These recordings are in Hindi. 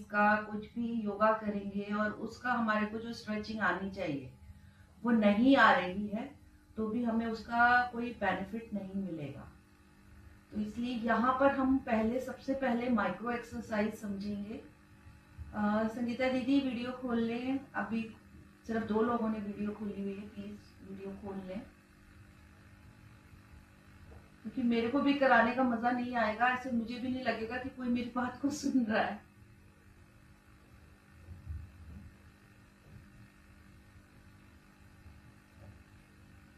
का कुछ भी योगा करेंगे और उसका हमारे को जो स्ट्रेचिंग आनी चाहिए वो नहीं आ रही है, तो भी हमें उसका कोई बेनिफिट नहीं मिलेगा। तो इसलिए यहाँ पर हम सबसे पहले माइक्रो एक्सरसाइज समझेंगे। संगीता दीदी वीडियो खोल लें, अभी सिर्फ 2 लोगों ने वीडियो खोली हुई है, प्लीज वीडियो खोल लें, क्योंकि मेरे को भी कराने का मजा नहीं आएगा, ऐसे मुझे भी नहीं लगेगा कि कोई मेरी बात को सुन रहा है।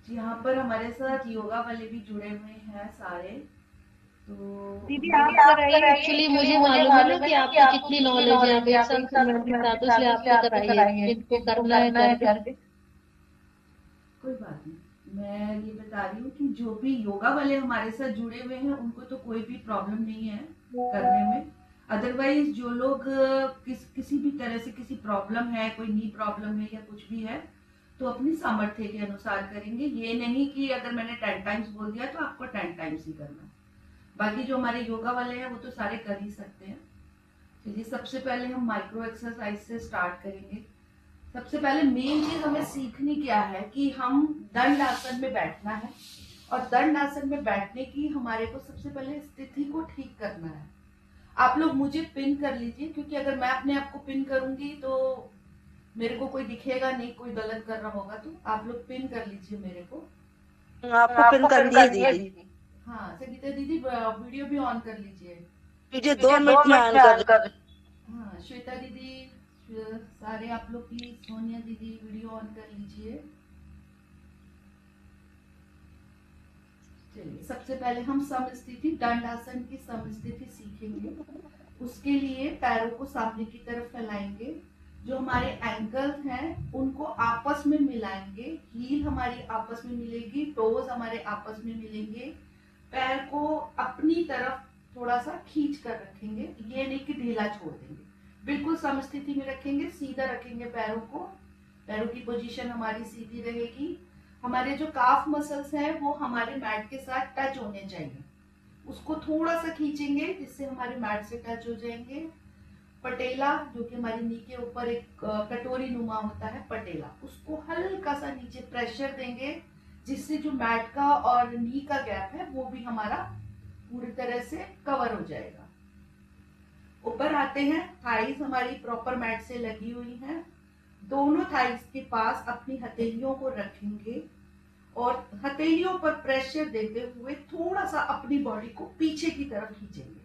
यहाँ पर हमारे साथ योगा वाले भी जुड़े हुए हैं सारे। तो दीदी दीदी आप आप कराइए। कराइए, एक्चुअली एक्चुअली मुझे मुझे मालूम है ना मालूम है कि ना कि आपको आपको कितनी कितनी नॉलेज है। नॉलेज आप है, एक आप साथ एक में साथ मैम के मैम साथ, के तो इसलिए साथ, आप इसलिए तो आप तो कराइए। कराइए, जिनको जिनको करना है करना कर है दे। कर दे। कोई बात नहीं, मैं ये बता रही हूँ कि जो भी योगा वाले हमारे साथ जुड़े हुए हैं उनको तो कोई भी प्रॉब्लम नहीं है करने में। अदरवाइज जो लोग किसी भी तरह से किसी प्रॉब्लम है, कोई नी प्रॉब्लम है या कुछ भी है, तो अपनी सामर्थ्य के अनुसार करेंगे। ये नहीं कि अगर मैंने 10 टाइम्स बोल दिया तो आपको 10 टाइम्स ही करना है। बाकी जो हमारे योगा वाले हैं वो तो सारे कर ही सकते हैं। चलिए, सबसे पहले हम माइक्रो एक्सरसाइज से स्टार्ट करेंगे। सबसे पहले मेन चीज हमें सीखनी क्या है कि हम दंड आसन में बैठना है, और दंड आसन में बैठने की हमारे को सबसे पहले स्थिति को ठीक करना है। आप लोग मुझे पिन कर लीजिए, क्योंकि अगर मैं अपने आप को पिन करूंगी तो मेरे को कोई दिखेगा नहीं, कोई गलत कर रहा होगा, तो आप लोग पिन कर लीजिए मेरे को। आपको पिन आपको कर पिन दिए कर दिया दीदी। दीदी। हाँ संगीता दीदी, वीडियो भी ऑन कर लीजिए। मुझे दो मुझे दो मिनट में मिनट ऑन में कर ऑन रही कर। हाँ श्वेता दीदी, सारे आप लोग प्लीज, सोनिया दीदी वीडियो ऑन कर लीजिए। चलिए, सबसे पहले हम समस्थिति दंड आसन की समस्थिति सीखेंगे। उसके लिए पैरों को सामने की तरफ फैलाएंगे, जो हमारे एंकल्स हैं उनको आपस में मिलाएंगे, हील हमारी आपस में मिलेगी, टोज हमारे आपस में मिलेंगे। पैर को अपनी तरफ थोड़ा सा खींच कर रखेंगे, ये नहीं कि ढीला छोड़ देंगे, बिल्कुल समस्थिति में रखेंगे, सीधा रखेंगे पैरों को। पैरों की पोजीशन हमारी सीधी रहेगी। हमारे जो काफ मसल्स हैं वो हमारे मैट के साथ टच होने चाहिए, उसको थोड़ा सा खींचेंगे जिससे हमारे मैट से टच हो जाएंगे। पटेला, जो कि हमारी नी के ऊपर एक कटोरी नुमा होता है पटेला, उसको हल्का सा नीचे प्रेशर देंगे, जिससे जो मैट का और नी का गैप है वो भी हमारा पूरी तरह से कवर हो जाएगा। ऊपर आते हैं, थाइस हमारी प्रॉपर मैट से लगी हुई है। दोनों थाइस के पास अपनी हथेलियों को रखेंगे और हथेलियों पर प्रेशर देते हुए थोड़ा सा अपनी बॉडी को पीछे की तरफ खींचेंगे।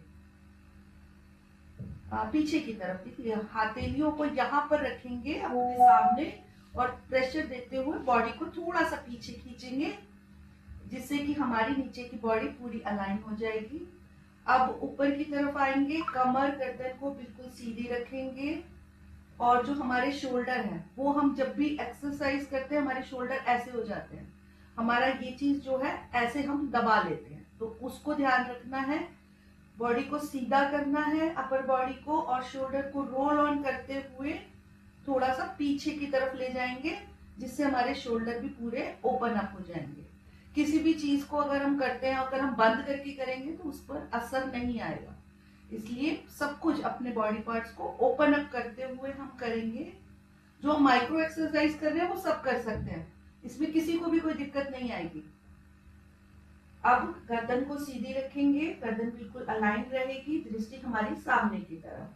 पीछे की तरफ हथेलियों को यहाँ पर रखेंगे अपने सामने, और प्रेशर देते हुए बॉडी को थोड़ा सा पीछे खींचेंगे, जिससे कि हमारी नीचे की बॉडी पूरी अलाइन हो जाएगी। अब ऊपर की तरफ आएंगे, कमर गर्दन को बिल्कुल सीधी रखेंगे, और जो हमारे शोल्डर है वो हम जब भी एक्सरसाइज करते हैं हमारे शोल्डर ऐसे हो जाते हैं, हमारा ये चीज जो है ऐसे हम दबा लेते हैं, तो उसको ध्यान रखना है। बॉडी को सीधा करना है, अपर बॉडी को, और शोल्डर को रोल ऑन करते हुए थोड़ा सा पीछे की तरफ ले जाएंगे, जिससे हमारे शोल्डर भी पूरे ओपन अप हो जाएंगे। किसी भी चीज को अगर हम करते हैं, अगर हम बंद करके करेंगे तो उस पर असर नहीं आएगा, इसलिए सब कुछ अपने बॉडी पार्ट्स को ओपन अप करते हुए हम करेंगे। जो हम माइक्रो एक्सरसाइज कर रहे हैं वो सब कर सकते हैं, इसमें किसी को भी कोई दिक्कत नहीं आएगी। अब गर्दन को सीधी रखेंगे, गर्दन बिल्कुल अलाइन रहेगी, दृष्टि हमारी सामने की तरफ।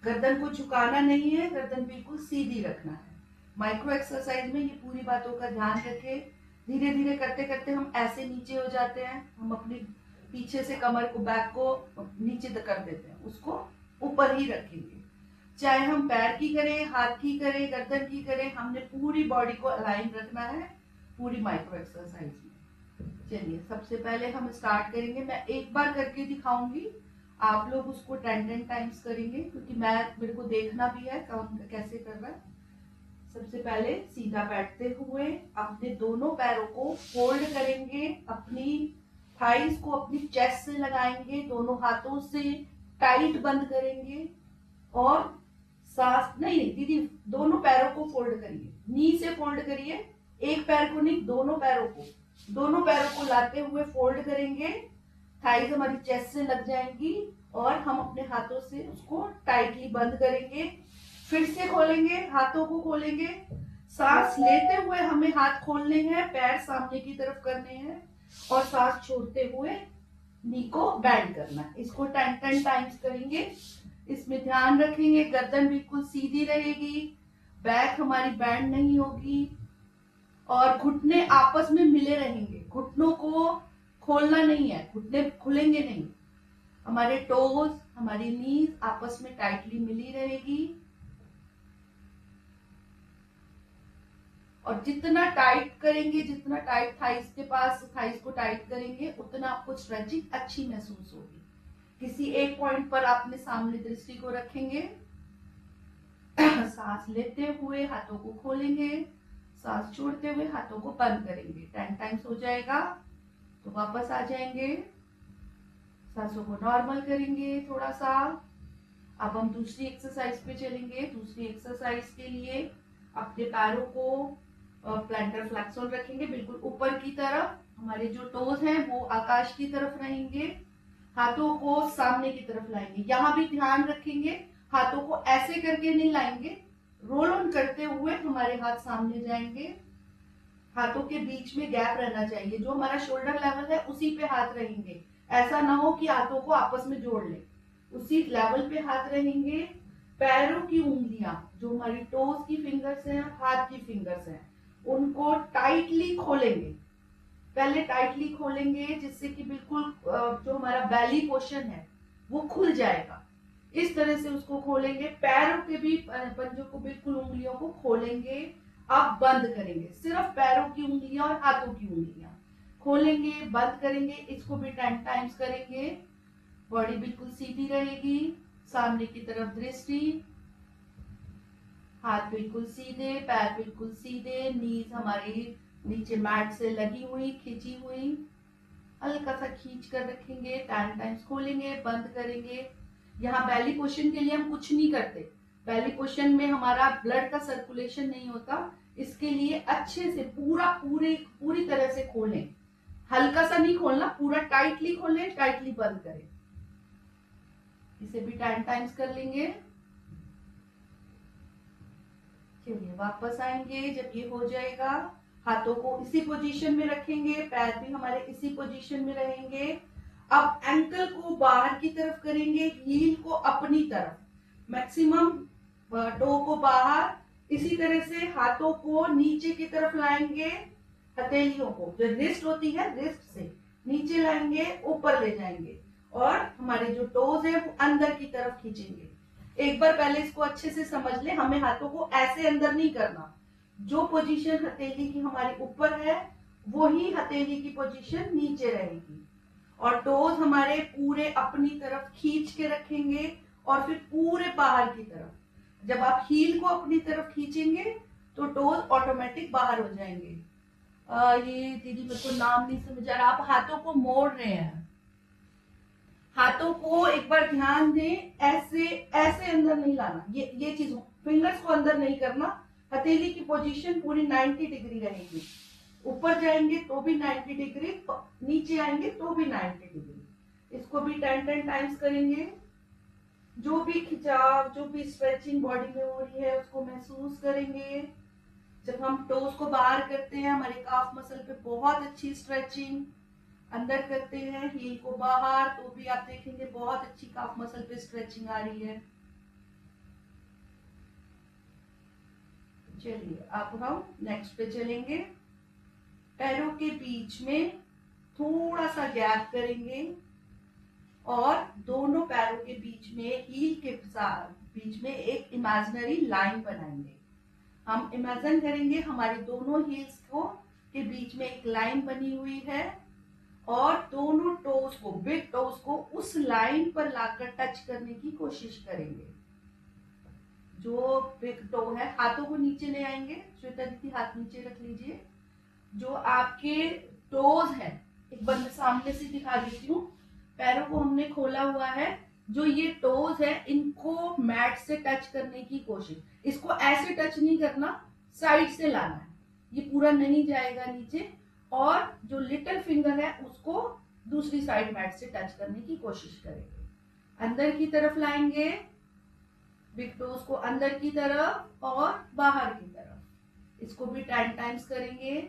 गर्दन को झुकाना नहीं है, गर्दन बिल्कुल सीधी रखना है। माइक्रो एक्सरसाइज में ये पूरी बातों का ध्यान रखें। धीरे धीरे करते करते हम ऐसे नीचे हो जाते हैं, हम अपनी पीछे से कमर को, बैक को नीचे तक कर देते हैं, उसको ऊपर ही रखेंगे। चाहे हम पैर की करें, हाथ की करें, गर्दन की करें, हमने पूरी बॉडी को अलाइन रखना है पूरी माइक्रो एक्सरसाइज में। चलिए, सबसे पहले हम स्टार्ट करेंगे, मैं एक बार करके दिखाऊंगी, आप लोग उसको 10 टाइम्स करेंगे, क्योंकि मेरे को देखना भी है कौन कैसे कर रहा है। सबसे पहले सीधा बैठते हुए अपने दोनों पैरों को फोल्ड करेंगे, अपनी थाइस को अपनी चेस्ट से लगाएंगे, दोनों हाथों से टाइट बंद करेंगे, और सांस नहीं दीदी, दोनों पैरों को फोल्ड करिए, नी से फोल्ड करिए, एक पैर को नहीं, दोनों पैरों को लाते हुए फोल्ड करेंगे, थाइस हमारी चेस्ट से लग जाएंगी, और हम अपने हाथों से उसको टाइटली बंद करेंगे, फिर से खोलेंगे, हाथों को खोलेंगे। सांस लेते हुए हमें हाथ खोलने हैं, पैर सामने की तरफ करने हैं और सांस छोड़ते हुए नी को बैंड करना है। इसको 10 टाइम्स करेंगे। इसमें ध्यान रखेंगे गर्दन बिल्कुल सीधी रहेगी, बैक हमारी बैंड नहीं होगी और घुटने आपस में मिले रहेंगे। घुटनों को खोलना नहीं है, घुटने खुलेंगे नहीं। हमारे टोज, हमारी नीज आपस में टाइटली मिली रहेगी और जितना टाइट करेंगे, जितना टाइट थाइस के पास थाइस को टाइट करेंगे, उतना आपको स्ट्रेचिंग अच्छी महसूस होगी। किसी एक पॉइंट पर आपने सामने दृष्टि को रखेंगे, सांस लेते हुए हाथों को खोलेंगे, सांस छोड़ते हुए हाथों को बंद करेंगे। 10 टाइम्स हो जाएगा तो वापस आ जाएंगे, सांसों को नॉर्मल करेंगे थोड़ा सा। अब हम दूसरी एक्सरसाइज पे चलेंगे। दूसरी एक्सरसाइज के लिए अपने पैरों को प्लांटर फ्लेक्सोन रखेंगे बिल्कुल ऊपर की तरफ। हमारे जो टोज हैं वो आकाश की तरफ रहेंगे, हाथों को सामने की तरफ लाएंगे। यहाँ भी ध्यान रखेंगे हाथों को ऐसे करके नहीं लाएंगे, रोल ऑन करते हुए हमारे हाथ सामने जाएंगे। हाथों के बीच में गैप रहना चाहिए, जो हमारा शोल्डर लेवल है उसी पे हाथ रहेंगे। ऐसा ना हो कि हाथों को आपस में जोड़ ले, उसी लेवल पे हाथ रहेंगे। पैरों की उंगलियां, जो हमारी टोज की फिंगर्स हैं, हाथ की फिंगर्स हैं, उनको टाइटली खोलेंगे। पहले टाइटली खोलेंगे जिससे कि बिल्कुल जो हमारा बैली पोर्शन है वो खुल जाएगा। इस तरह से उसको खोलेंगे। पैरों के भी पंजों को बिल्कुल उंगलियों को खोलेंगे। अब बंद करेंगे, सिर्फ पैरों की उंगलियां और हाथों की उंगलियां खोलेंगे, बंद करेंगे। इसको भी 10 टाइम्स करेंगे। बॉडी बिल्कुल सीधी रहेगी, सामने की तरफ दृष्टि, हाथ बिल्कुल सीधे, पैर बिल्कुल सीधे, नीज हमारी नीचे मैट से लगी हुई, खींची हुई, हल्का सा खींच कर रखेंगे। 10 टाइम्स खोलेंगे, बंद करेंगे। यहाँ बैली पोर्शन के लिए हम कुछ नहीं करते। बैली पोर्शन में हमारा ब्लड का सर्कुलेशन नहीं होता, इसके लिए अच्छे से पूरी तरह से खोलें। हल्का सा नहीं खोलना, पूरा टाइटली खोलें, टाइटली बंद करें। इसे भी 10 टाइम्स कर लेंगे। चलिए वापस आएंगे। जब ये हो जाएगा, हाथों को इसी पोजीशन में रखेंगे, पैर भी हमारे इसी पोजीशन में रहेंगे। अब एंकल को बाहर की तरफ करेंगे, हील को अपनी तरफ, मैक्सिमम टो को बाहर। इसी तरह से हाथों को नीचे की तरफ लाएंगे, हथेलियों को जो रिस्ट होती है, रिस्ट से नीचे लाएंगे, ऊपर ले जाएंगे और हमारे जो टोज है वो अंदर की तरफ खींचेंगे। एक बार पहले इसको अच्छे से समझ ले, हमें हाथों को ऐसे अंदर नहीं करना। जो पोजीशन हथेली की हमारी ऊपर है वही हथेली की पोजीशन नीचे रहेगी और टोज हमारे पूरे अपनी तरफ खींच के रखेंगे और फिर पूरे बाहर की तरफ। जब आप हील को अपनी तरफ खींचेंगे तो टोज ऑटोमेटिक बाहर हो जाएंगे। ये दीदी मेरे को नाम नहीं समझ आ रहा, आप हाथों को मोड़ रहे हैं। हाथों को एक बार ध्यान दें, ऐसे ऐसे अंदर नहीं लाना, ये चीज, फिंगर्स को अंदर नहीं करना। हथेली की पोजीशन पूरी 90 डिग्री रहेगी। ऊपर जाएंगे तो भी 90 डिग्री, नीचे आएंगे तो भी 90 डिग्री। इसको भी 10 टाइम्स करेंगे। जो भी खिंचाव, जो भी स्ट्रेचिंग बॉडी में हो रही है उसको महसूस करेंगे। जब हम टोज को बाहर करते हैं, हमारे काफ मसल पे बहुत अच्छी स्ट्रेचिंग, अंदर करते हैं हील को बाहर तो भी आप देखेंगे बहुत अच्छी काफ मसल पे स्ट्रेचिंग आ रही है। चलिए अब हम नेक्स्ट पे चलेंगे। पैरों के बीच में थोड़ा सा गैप करेंगे और दोनों पैरों के बीच में, हील के बीच में एक इमेजिनरी लाइन बनाएंगे। हम इमेजिन करेंगे हमारी दोनों हील्स को के बीच में एक लाइन बनी हुई है और दोनों टोज को, बिग टोज को उस लाइन पर लाकर टच करने की कोशिश करेंगे। जो बिग टो है, हाथों को नीचे ले आएंगे। श्वेता दीदी हाथ नीचे रख लीजिए। जो आपके टोज है, एक बार मैं सामने से दिखा देती हूँ। पैरों को हमने खोला हुआ है, जो ये टोज है इनको मैट से टच करने की कोशिश। इसको ऐसे टच नहीं करना, साइड से लाना है, ये पूरा नहीं जाएगा नीचे। और जो लिटिल फिंगर है उसको दूसरी साइड मैट से टच करने की कोशिश करेंगे। अंदर की तरफ लाएंगे, बिग टोज को अंदर की तरफ और बाहर की तरफ। इसको भी 10 टाइम्स करेंगे।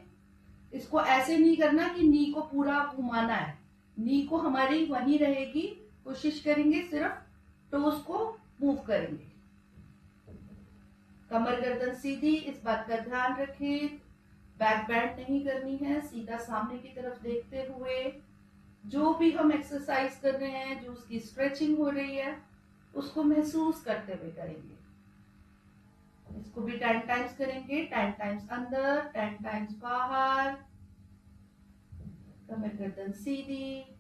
इसको ऐसे नहीं करना कि नी को पूरा घुमाना है, नी को हमारी वही रहेगी। कोशिश करेंगे सिर्फ टोज को मूव करेंगे। कमर गर्दन सीधी, इस बात का ध्यान रखें। बैक बैंड नहीं करनी है, सीधा सामने की तरफ देखते हुए जो भी हम एक्सरसाइज कर रहे हैं, जो उसकी स्ट्रेचिंग हो रही है, उसको महसूस करते हुए करेंगे। इसको भी 10 टाइम्स करेंगे। 10 टाइम्स अंदर, 10 टाइम्स बाहर। कमर गर्दन सीधी।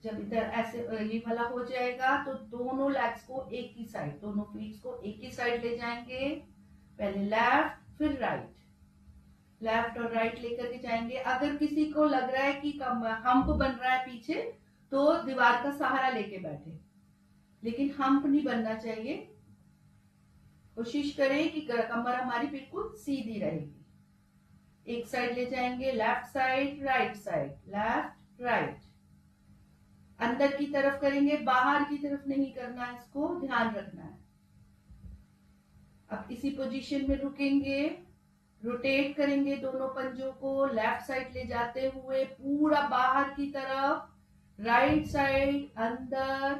जब इधर ऐसे ये वाला हो जाएगा तो दोनों लेग्स को एक ही साइड, दोनों फीट को एक ही साइड ले जाएंगे। पहले लेफ्ट फिर राइट, लेफ्ट और राइट लेकर के जाएंगे। अगर किसी को लग रहा है कि हम्प बन रहा है पीछे, तो दीवार का सहारा लेके बैठे, लेकिन हम्प नहीं बनना चाहिए। कोशिश करें कि कमर हमारी बिल्कुल सीधी रहेगी। एक साइड ले जाएंगे, left side right side, left right. अंदर की तरफ करेंगे, बाहर की तरफ नहीं करना है, इसको ध्यान रखना है। अब इसी पोजीशन में रुकेंगे, रोटेट करेंगे दोनों पंजों को, लेफ्ट साइड ले जाते हुए पूरा बाहर की तरफ, राइट साइड अंदर,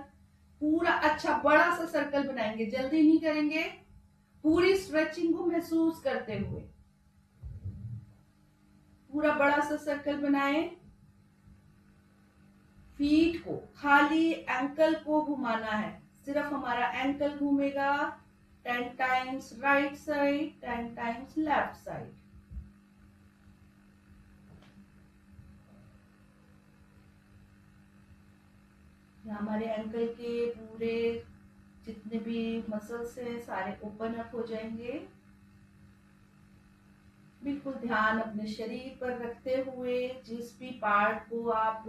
पूरा अच्छा बड़ा सा सर्कल बनाएंगे। जल्दी नहीं करेंगे, पूरी स्ट्रेचिंग को महसूस करते हुए पूरा बड़ा सा सर्कल बनाएं। फीट को, खाली एंकल को घुमाना है, सिर्फ हमारा एंकल घूमेगा। 10 times right side, 10 times left side. हमारे एंकल के पूरे जितने भी मसल्स हैं सारे ओपन अप हो जाएंगे। बिल्कुल ध्यान अपने शरीर पर रखते हुए जिस भी पार्ट को आप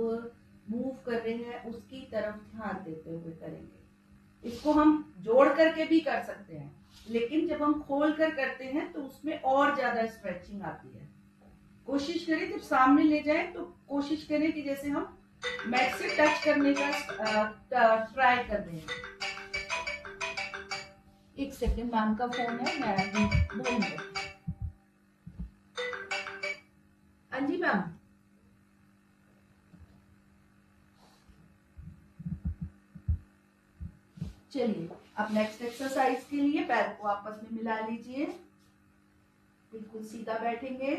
मूव कर रहे हैं उसकी तरफ ध्यान देते हुए करेंगे। इसको हम जोड़ करके भी कर सकते हैं, लेकिन जब हम खोल कर करते हैं तो उसमें और ज्यादा स्ट्रेचिंग आती है। कोशिश करें जब सामने ले जाएं तो कोशिश करें कि जैसे हम मैट से टच करने का ट्राई कर रहे हैं। एक सेकेंड, मैम का फोन है, मैं अभी बोलूंगी। हाँ जी मैम। चलिए अब नेक्स्ट एक्सरसाइज के लिए पैर को आपस में मिला लीजिए, बिल्कुल सीधा बैठेंगे।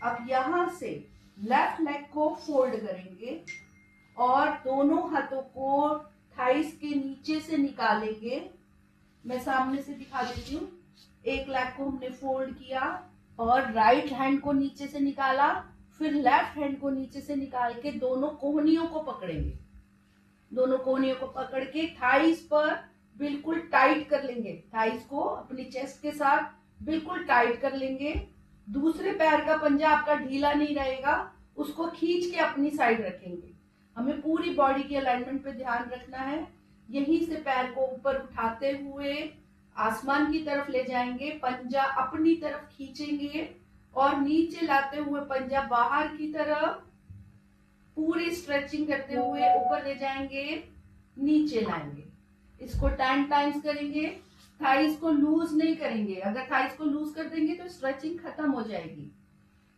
अब यहां से लेफ्ट लेग को फोल्ड करेंगे और दोनों हाथों को थाइस के नीचे से निकालेंगे। मैं सामने से दिखा देती हूँ। एक लेग को हमने फोल्ड किया और राइट हैंड को नीचे से निकाला, फिर लेफ्ट हैंड को नीचे से निकाल के दोनों कोहनियों को पकड़ेंगे। दोनों कोहनियों को पकड़ के थाइस पर बिल्कुल टाइट कर लेंगे, थाइस को अपनी चेस्ट के साथ बिल्कुल टाइट कर लेंगे। दूसरे पैर का पंजा आपका ढीला नहीं रहेगा, उसको खींच के अपनी साइड रखेंगे। हमें पूरी बॉडी की अलाइनमेंट पे ध्यान रखना है। यहीं से पैर को ऊपर उठाते हुए आसमान की तरफ ले जाएंगे, पंजा अपनी तरफ खींचेंगे और नीचे लाते हुए पंजा बाहर की तरफ पूरी स्ट्रेचिंग करते हुए ऊपर ले जाएंगे, नीचे लाएंगे। इसको 10 टाइम्स करेंगे। थाइस को लूज नहीं करेंगे, अगर थाइस को लूज कर देंगे तो स्ट्रेचिंग खत्म हो जाएगी।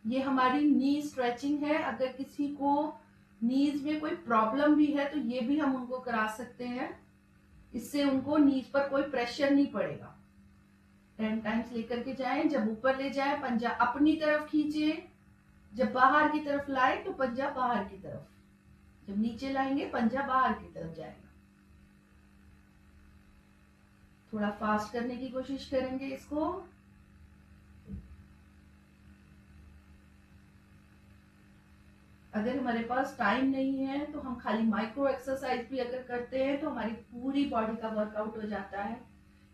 ये हमारी नी स्ट्रेचिंग है। अगर किसी को नीज में कोई प्रॉब्लम भी है तो ये भी हम उनको करा सकते हैं, इससे उनको नीज पर कोई प्रेशर नहीं पड़ेगा। 10 टाइम्स लेकर के जाएं। जब ऊपर ले जाए पंजा अपनी तरफ खींचे, जब बाहर की तरफ लाए तो पंजा बाहर की तरफ, जब नीचे लाएंगे पंजा बाहर की तरफ जाएगा। थोड़ा फास्ट करने की कोशिश करेंगे इसको। अगर हमारे पास टाइम नहीं है तो हम खाली माइक्रो एक्सरसाइज भी अगर करते हैं तो हमारी पूरी बॉडी का वर्कआउट हो जाता है।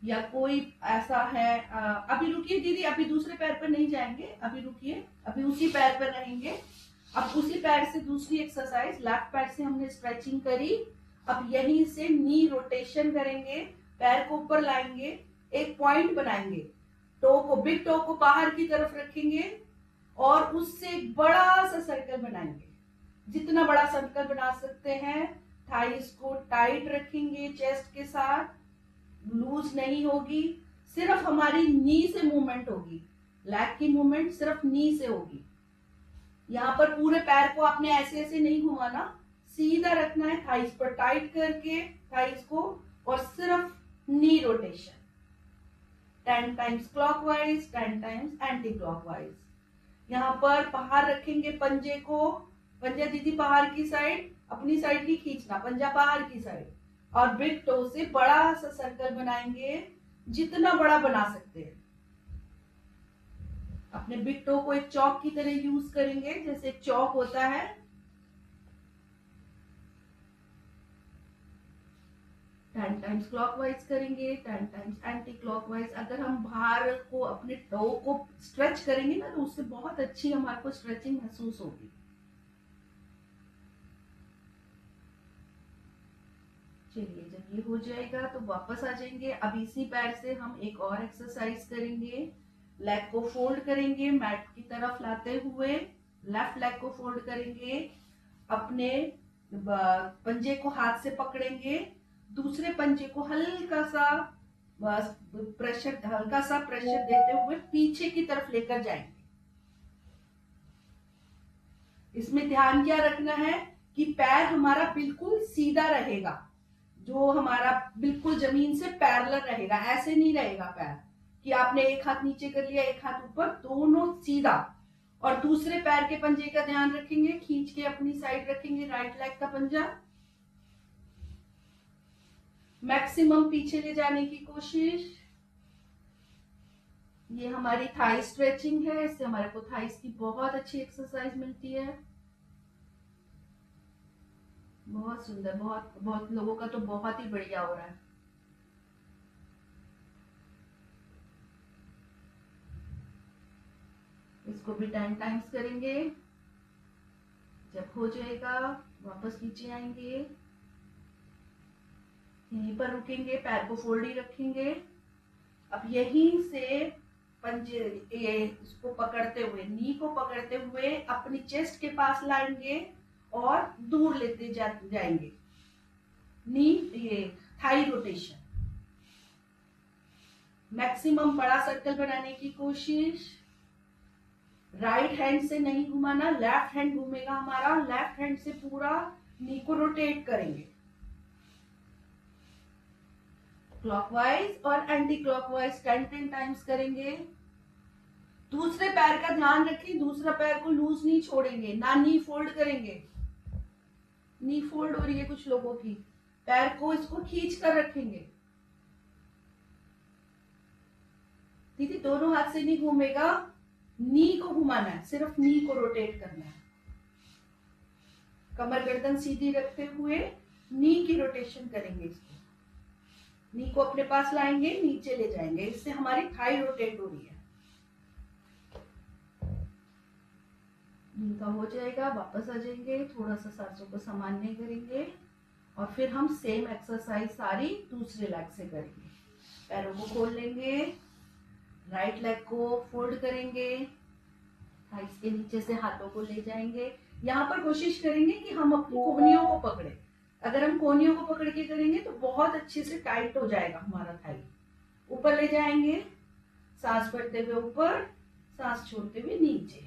या कोई ऐसा है अभी रुकिए दीदी, अभी दूसरे पैर पर नहीं जाएंगे, अभी रुकिए, अभी उसी पैर पर रहेंगे। अब उसी पैर से दूसरी एक्सरसाइज, लेफ्ट पैर से हमने स्ट्रेचिंग करी, अब यहीं से नी रोटेशन करेंगे, पैर को ऊपर लाएंगे, एक पॉइंट बनाएंगे, टो को, बिग टो को बाहर की तरफ रखेंगे और उससे एक बड़ा सा सर्कल बनाएंगे। जितना बड़ा सर्कल बना सकते हैं थाइस को टाइट रखेंगे चेस्ट के साथ, लूज नहीं होगी, सिर्फ हमारी नी से मूवमेंट होगी, लेग की मूवमेंट सिर्फ नी से होगी। यहाँ पर पूरे पैर को आपने ऐसे ऐसे नहीं घुमाना, सीधा रखना है, थाइस पर टाइट करके थाइस को, और सिर्फ knee rotation 10 times clockwise, 10 times anti clockwise. यहाँ पर बाहर रखेंगे पंजे को, पंजा दीदी बाहर की साइड, अपनी साइड नहीं खींचना, पंजा बाहर की साइड, और बिग टो से बड़ा सा सर्कल बनाएंगे, जितना बड़ा बना सकते हैं। अपने बिग टो को एक चौक की तरह यूज करेंगे, जैसे एक चौक होता है। टेन टाइम्स क्लॉकवाइज करेंगे, 10 टाइम्स एंटी क्लॉकवाइज। अगर हम बाहर को अपने टो को स्ट्रेच करेंगे ना, तो उससे बहुत अच्छी हमारे को स्ट्रेचिंग महसूस होगी। चलिए, जब ये हो जाएगा तो वापस आ जाएंगे। अब इसी पैर से हम एक और एक्सरसाइज करेंगे। लेग को फोल्ड करेंगे, मैट की तरफ लाते हुए लेफ्ट लेग को फोल्ड करेंगे, अपने पंजे को हाथ से पकड़ेंगे, दूसरे पंजे को हल्का सा प्रेशर देते हुए पीछे की तरफ लेकर जाएंगे। इसमें ध्यान क्या रखना है कि पैर हमारा बिल्कुल सीधा रहेगा, जो हमारा बिल्कुल जमीन से पैरेलल रहेगा, ऐसे नहीं रहेगा पैर कि आपने एक हाथ नीचे कर लिया एक हाथ ऊपर, दोनों सीधा। और दूसरे पैर के पंजे का ध्यान रखेंगे, खींच के अपनी साइड रखेंगे, राइट लेग का पंजा मैक्सिमम पीछे ले जाने की कोशिश। ये हमारी थाई स्ट्रेचिंग है, इससे हमारे को थाइस की बहुत अच्छी एक्सरसाइज मिलती है। बहुत सुंदर, बहुत बहुत लोगों का तो बहुत ही बढ़िया हो रहा है। इसको भी 10 टाइम्स करेंगे। जब हो जाएगा वापस नीचे आएंगे, यहीं पर रुकेंगे, पैर को फोल्ड ही रखेंगे। अब यहीं से पंजे इसको पकड़ते हुए, नी को पकड़ते हुए अपनी चेस्ट के पास लाएंगे और दूर लेते जाएंगे। नी ये थाई रोटेशन, मैक्सिमम बड़ा सर्कल बनाने की कोशिश। राइट हैंड से नहीं घुमाना, लेफ्ट हैंड घूमेगा हमारा, लेफ्ट हैंड से पूरा नी को रोटेट करेंगे, क्लॉकवाइज और एंटी क्लॉकवाइज 10 टाइम्स करेंगे। दूसरे पैर का ध्यान रखें, दूसरा पैर को लूज नहीं छोड़ेंगे, ना नी फोल्ड करेंगे। नी फोल्ड हो रही है कुछ लोगों की, पैर को इसको खींच कर रखेंगे। दीदी दोनों हाथ से नहीं घूमेगा, नी को घुमाना है, सिर्फ नी को रोटेट करना है। कमर गर्दन सीधी रखते हुए नी की रोटेशन करेंगे, इसको नी को अपने पास लाएंगे, नीचे ले जाएंगे, इससे हमारी थाई रोटेट हो रही है। नी का हो जाएगा, वापस आ जाएंगे, थोड़ा सा सांसों को सामान्य करेंगे और फिर हम सेम एक्सरसाइज सारी दूसरे लेग से करेंगे। पैरों को खोल लेंगे, राइट लेग को फोल्ड करेंगे, थाइस के नीचे से हाथों को ले जाएंगे। यहाँ पर कोशिश करेंगे कि हम अपनी कोहनियों को पकड़े। अगर हम कोहनियों को पकड़ के करेंगे तो बहुत अच्छे से टाइट हो जाएगा हमारा थाई। ऊपर ले जाएंगे, सांस भरते हुए ऊपर, सांस छोड़ते हुए नीचे।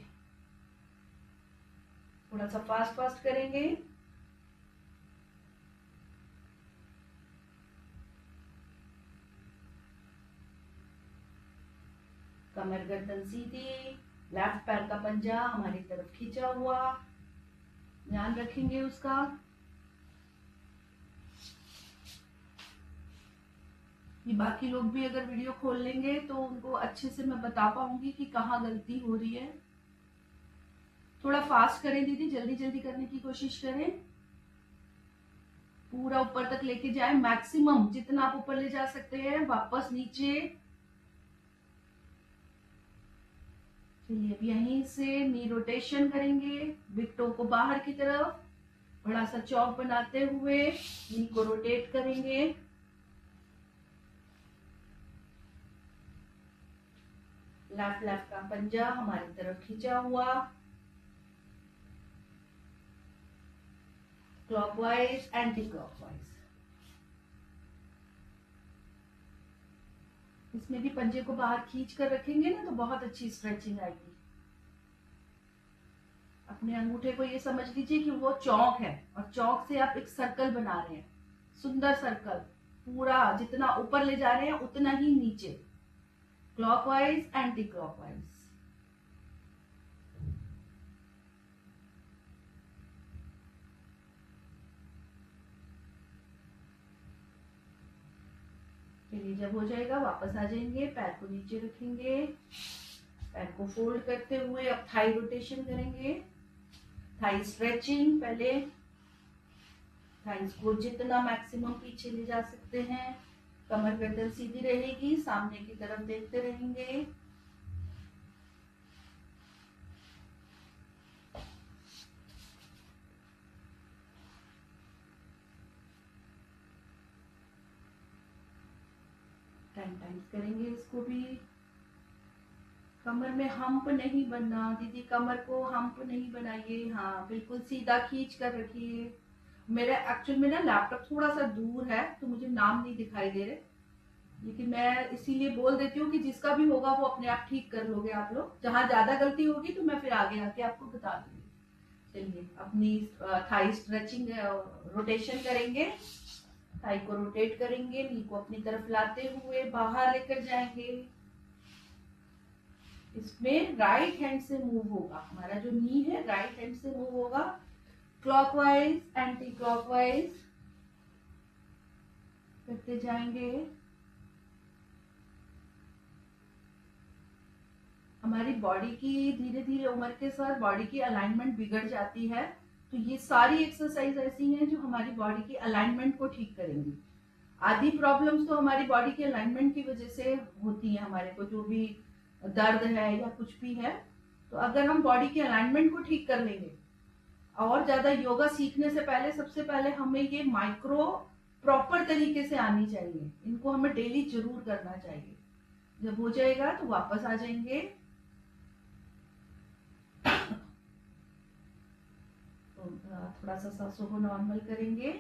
थोड़ा सा फास्ट फास्ट करेंगे। कमर गर्दन सीधी, लेफ्ट पैर का पंजा हमारी तरफ खींचा हुआ, ध्यान रखेंगे उसका। ये बाकी लोग भी अगर वीडियो खोल लेंगे तो उनको अच्छे से मैं बता पाऊंगी कि कहाँ गलती हो रही है। थोड़ा फास्ट करें दीदी, जल्दी जल्दी करने की कोशिश करें, पूरा ऊपर तक लेके जाए, मैक्सिमम जितना आप ऊपर ले जा सकते हैं, वापस नीचे। चलिए अब यहीं से नी रोटेशन करेंगे, बिग टो को बाहर की तरफ बड़ा सा चौक बनाते हुए नी को रोटेट करेंगे। लेफ्ट का पंजा हमारी तरफ खींचा हुआ, क्लॉकवाइज, एंटी क्लॉकवाइज। इसमें भी पंजे को बाहर खींच कर रखेंगे ना तो बहुत अच्छी स्ट्रेचिंग आएगी। अपने अंगूठे को ये समझ लीजिए कि वो चौक है और चौक से आप एक सर्कल बना रहे हैं, सुंदर सर्कल, पूरा जितना ऊपर ले जा रहे हैं उतना ही नीचे। Clockwise, anti clockwise. चलिए, जब हो जाएगा वापस आ जाएंगे, पैर को नीचे रखेंगे, पैर को फोल्ड करते हुए अब थाई रोटेशन करेंगे। थाई स्ट्रेचिंग, पहले थाइस को जितना मैक्सिमम पीछे ले जा सकते हैं। कमर गर्दन सीधी रहेगी, सामने की तरफ देखते रहेंगे। टाइम्स करेंगे इसको भी। कमर में हम्प नहीं बनना दीदी, कमर को हम्प नहीं बनाइए। हाँ, बिल्कुल सीधा खींच कर रखिए। मेरा एक्चुअल में ना लैपटॉप थोड़ा सा दूर है तो मुझे नाम नहीं दिखाई दे रहे, लेकिन मैं इसीलिए बोल देती हूँ कि जिसका भी होगा वो अपने आप ठीक कर लोगे आप लोग। जहां ज्यादा गलती होगी तो मैं फिर आगे आके आपको बता दूंगी। चलिए, अपनी थाई स्ट्रेचिंग रोटेशन करेंगे। थाई को रोटेट करेंगे, नी को अपनी तरफ लाते हुए बाहर लेकर जाएंगे। इसमें राइट हैंड से मूव होगा, हमारा जो नी है राइट हैंड से मूव होगा। क्लॉकवाइज, एंटी क्लॉकवाइज करते जाएंगे। हमारी बॉडी की धीरे धीरे उम्र के साथ बॉडी की अलाइनमेंट बिगड़ जाती है, तो ये सारी एक्सरसाइज ऐसी हैं जो हमारी बॉडी की अलाइनमेंट को ठीक करेंगी। आधी प्रॉब्लम्स तो हमारी बॉडी के अलाइनमेंट की वजह से होती है, हमारे को जो भी दर्द है या कुछ भी है। तो अगर हम बॉडी के अलाइनमेंट को ठीक कर लेंगे, और ज्यादा योगा सीखने से पहले सबसे पहले हमें ये माइक्रो प्रॉपर तरीके से आनी चाहिए, इनको हमें डेली जरूर करना चाहिए। जब हो जाएगा तो वापस आ जाएंगे। तो थोड़ा सा सांसों को नॉर्मल करेंगे।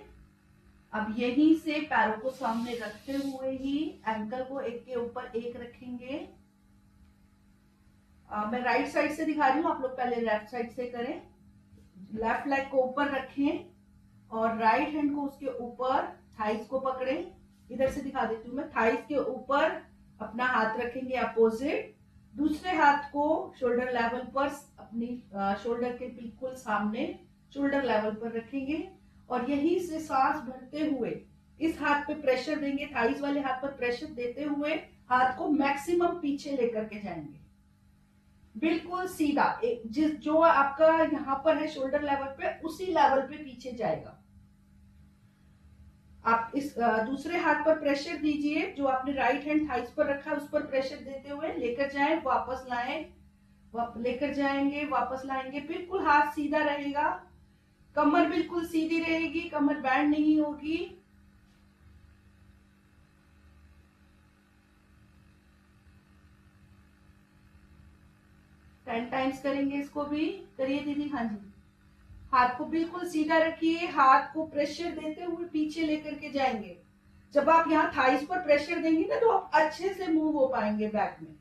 अब यहीं से पैरों को सामने रखते हुए ही एंकल को एक के ऊपर एक रखेंगे। मैं राइट साइड से दिखा रही हूँ, आप लोग पहले लेफ्ट साइड से करें। लेफ्ट लेग को ऊपर रखें और राइट हैंड को उसके ऊपर, थाइस को पकड़ें। इधर से दिखा देती हूँ मैं। थाइस के ऊपर अपना हाथ रखेंगे अपोजिट, दूसरे हाथ को शोल्डर लेवल पर, अपनी शोल्डर के बिल्कुल सामने शोल्डर लेवल पर रखेंगे और यहीं से सांस भरते हुए इस हाथ पे प्रेशर देंगे। थाइस वाले हाथ पर प्रेशर देते हुए हाथ को मैक्सिमम पीछे लेकर के जाएंगे, बिल्कुल सीधा। जिस जो आपका यहाँ पर है शोल्डर लेवल पे, उसी लेवल पे पीछे जाएगा। आप इस दूसरे हाथ पर प्रेशर दीजिए, जो आपने राइट हैंड थाइस पर रखा है उस पर प्रेशर देते हुए लेकर जाएं, वापस लाएं, लेकर जाएंगे, वापस लाएंगे। बिल्कुल हाथ सीधा रहेगा, कमर बिल्कुल सीधी रहेगी, कमर बैंड नहीं होगी। टाइम्स करेंगे इसको भी। करिए दीदी। हाँ जी, हाथ को बिल्कुल सीधा रखिए, हाथ को प्रेशर देते हुए पीछे लेकर के जाएंगे। जब आप यहाँ थाइस पर प्रेशर देंगे ना तो आप अच्छे से मूव हो पाएंगे बैक में।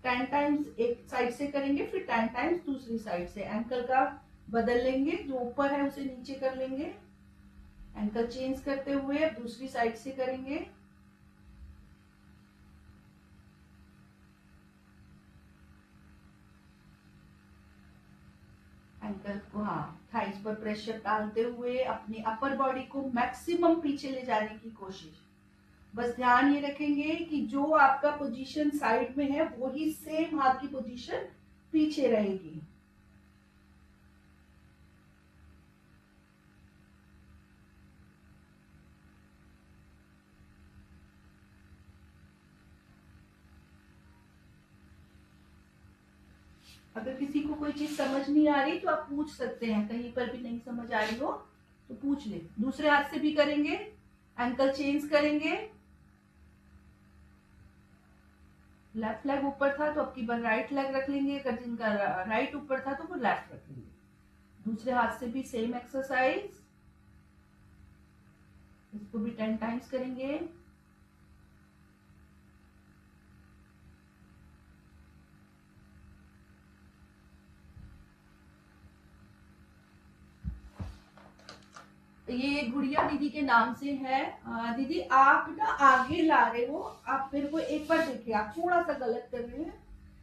10 टाइम्स एक साइड से करेंगे, फिर 10 टाइम्स दूसरी साइड से। एंकल का बदल लेंगे, जो ऊपर है उसे नीचे कर लेंगे। एंकल चेंज करते हुए दूसरी साइड से करेंगे। एंकल को, हाँ, थाइस पर प्रेशर डालते हुए अपनी अपर बॉडी को मैक्सिमम पीछे ले जाने की कोशिश। बस ध्यान ये रखेंगे कि जो आपका पोजीशन साइड में है वही सेम हाथ की पोजीशन पीछे रहेगी। अगर किसी को कोई चीज समझ नहीं आ रही तो आप पूछ सकते हैं, कहीं पर भी नहीं समझ आ रही हो तो पूछ ले। दूसरे हाथ से भी करेंगे, एंकल चेंज करेंगे। लेफ्ट लेग ऊपर था तो अब की बार राइट लेग रख लेंगे, अगर जिनका राइट ऊपर था तो वो लेफ्ट रख लेंगे। दूसरे हाथ से भी सेम एक्सरसाइज, इसको भी 10 टाइम्स करेंगे। ये गुड़िया दीदी के नाम से है। दीदी आप ना आगे ला रहे हो, आप मेरे को एक बार देखिए, आप थोड़ा सा गलत कर रहे हैं।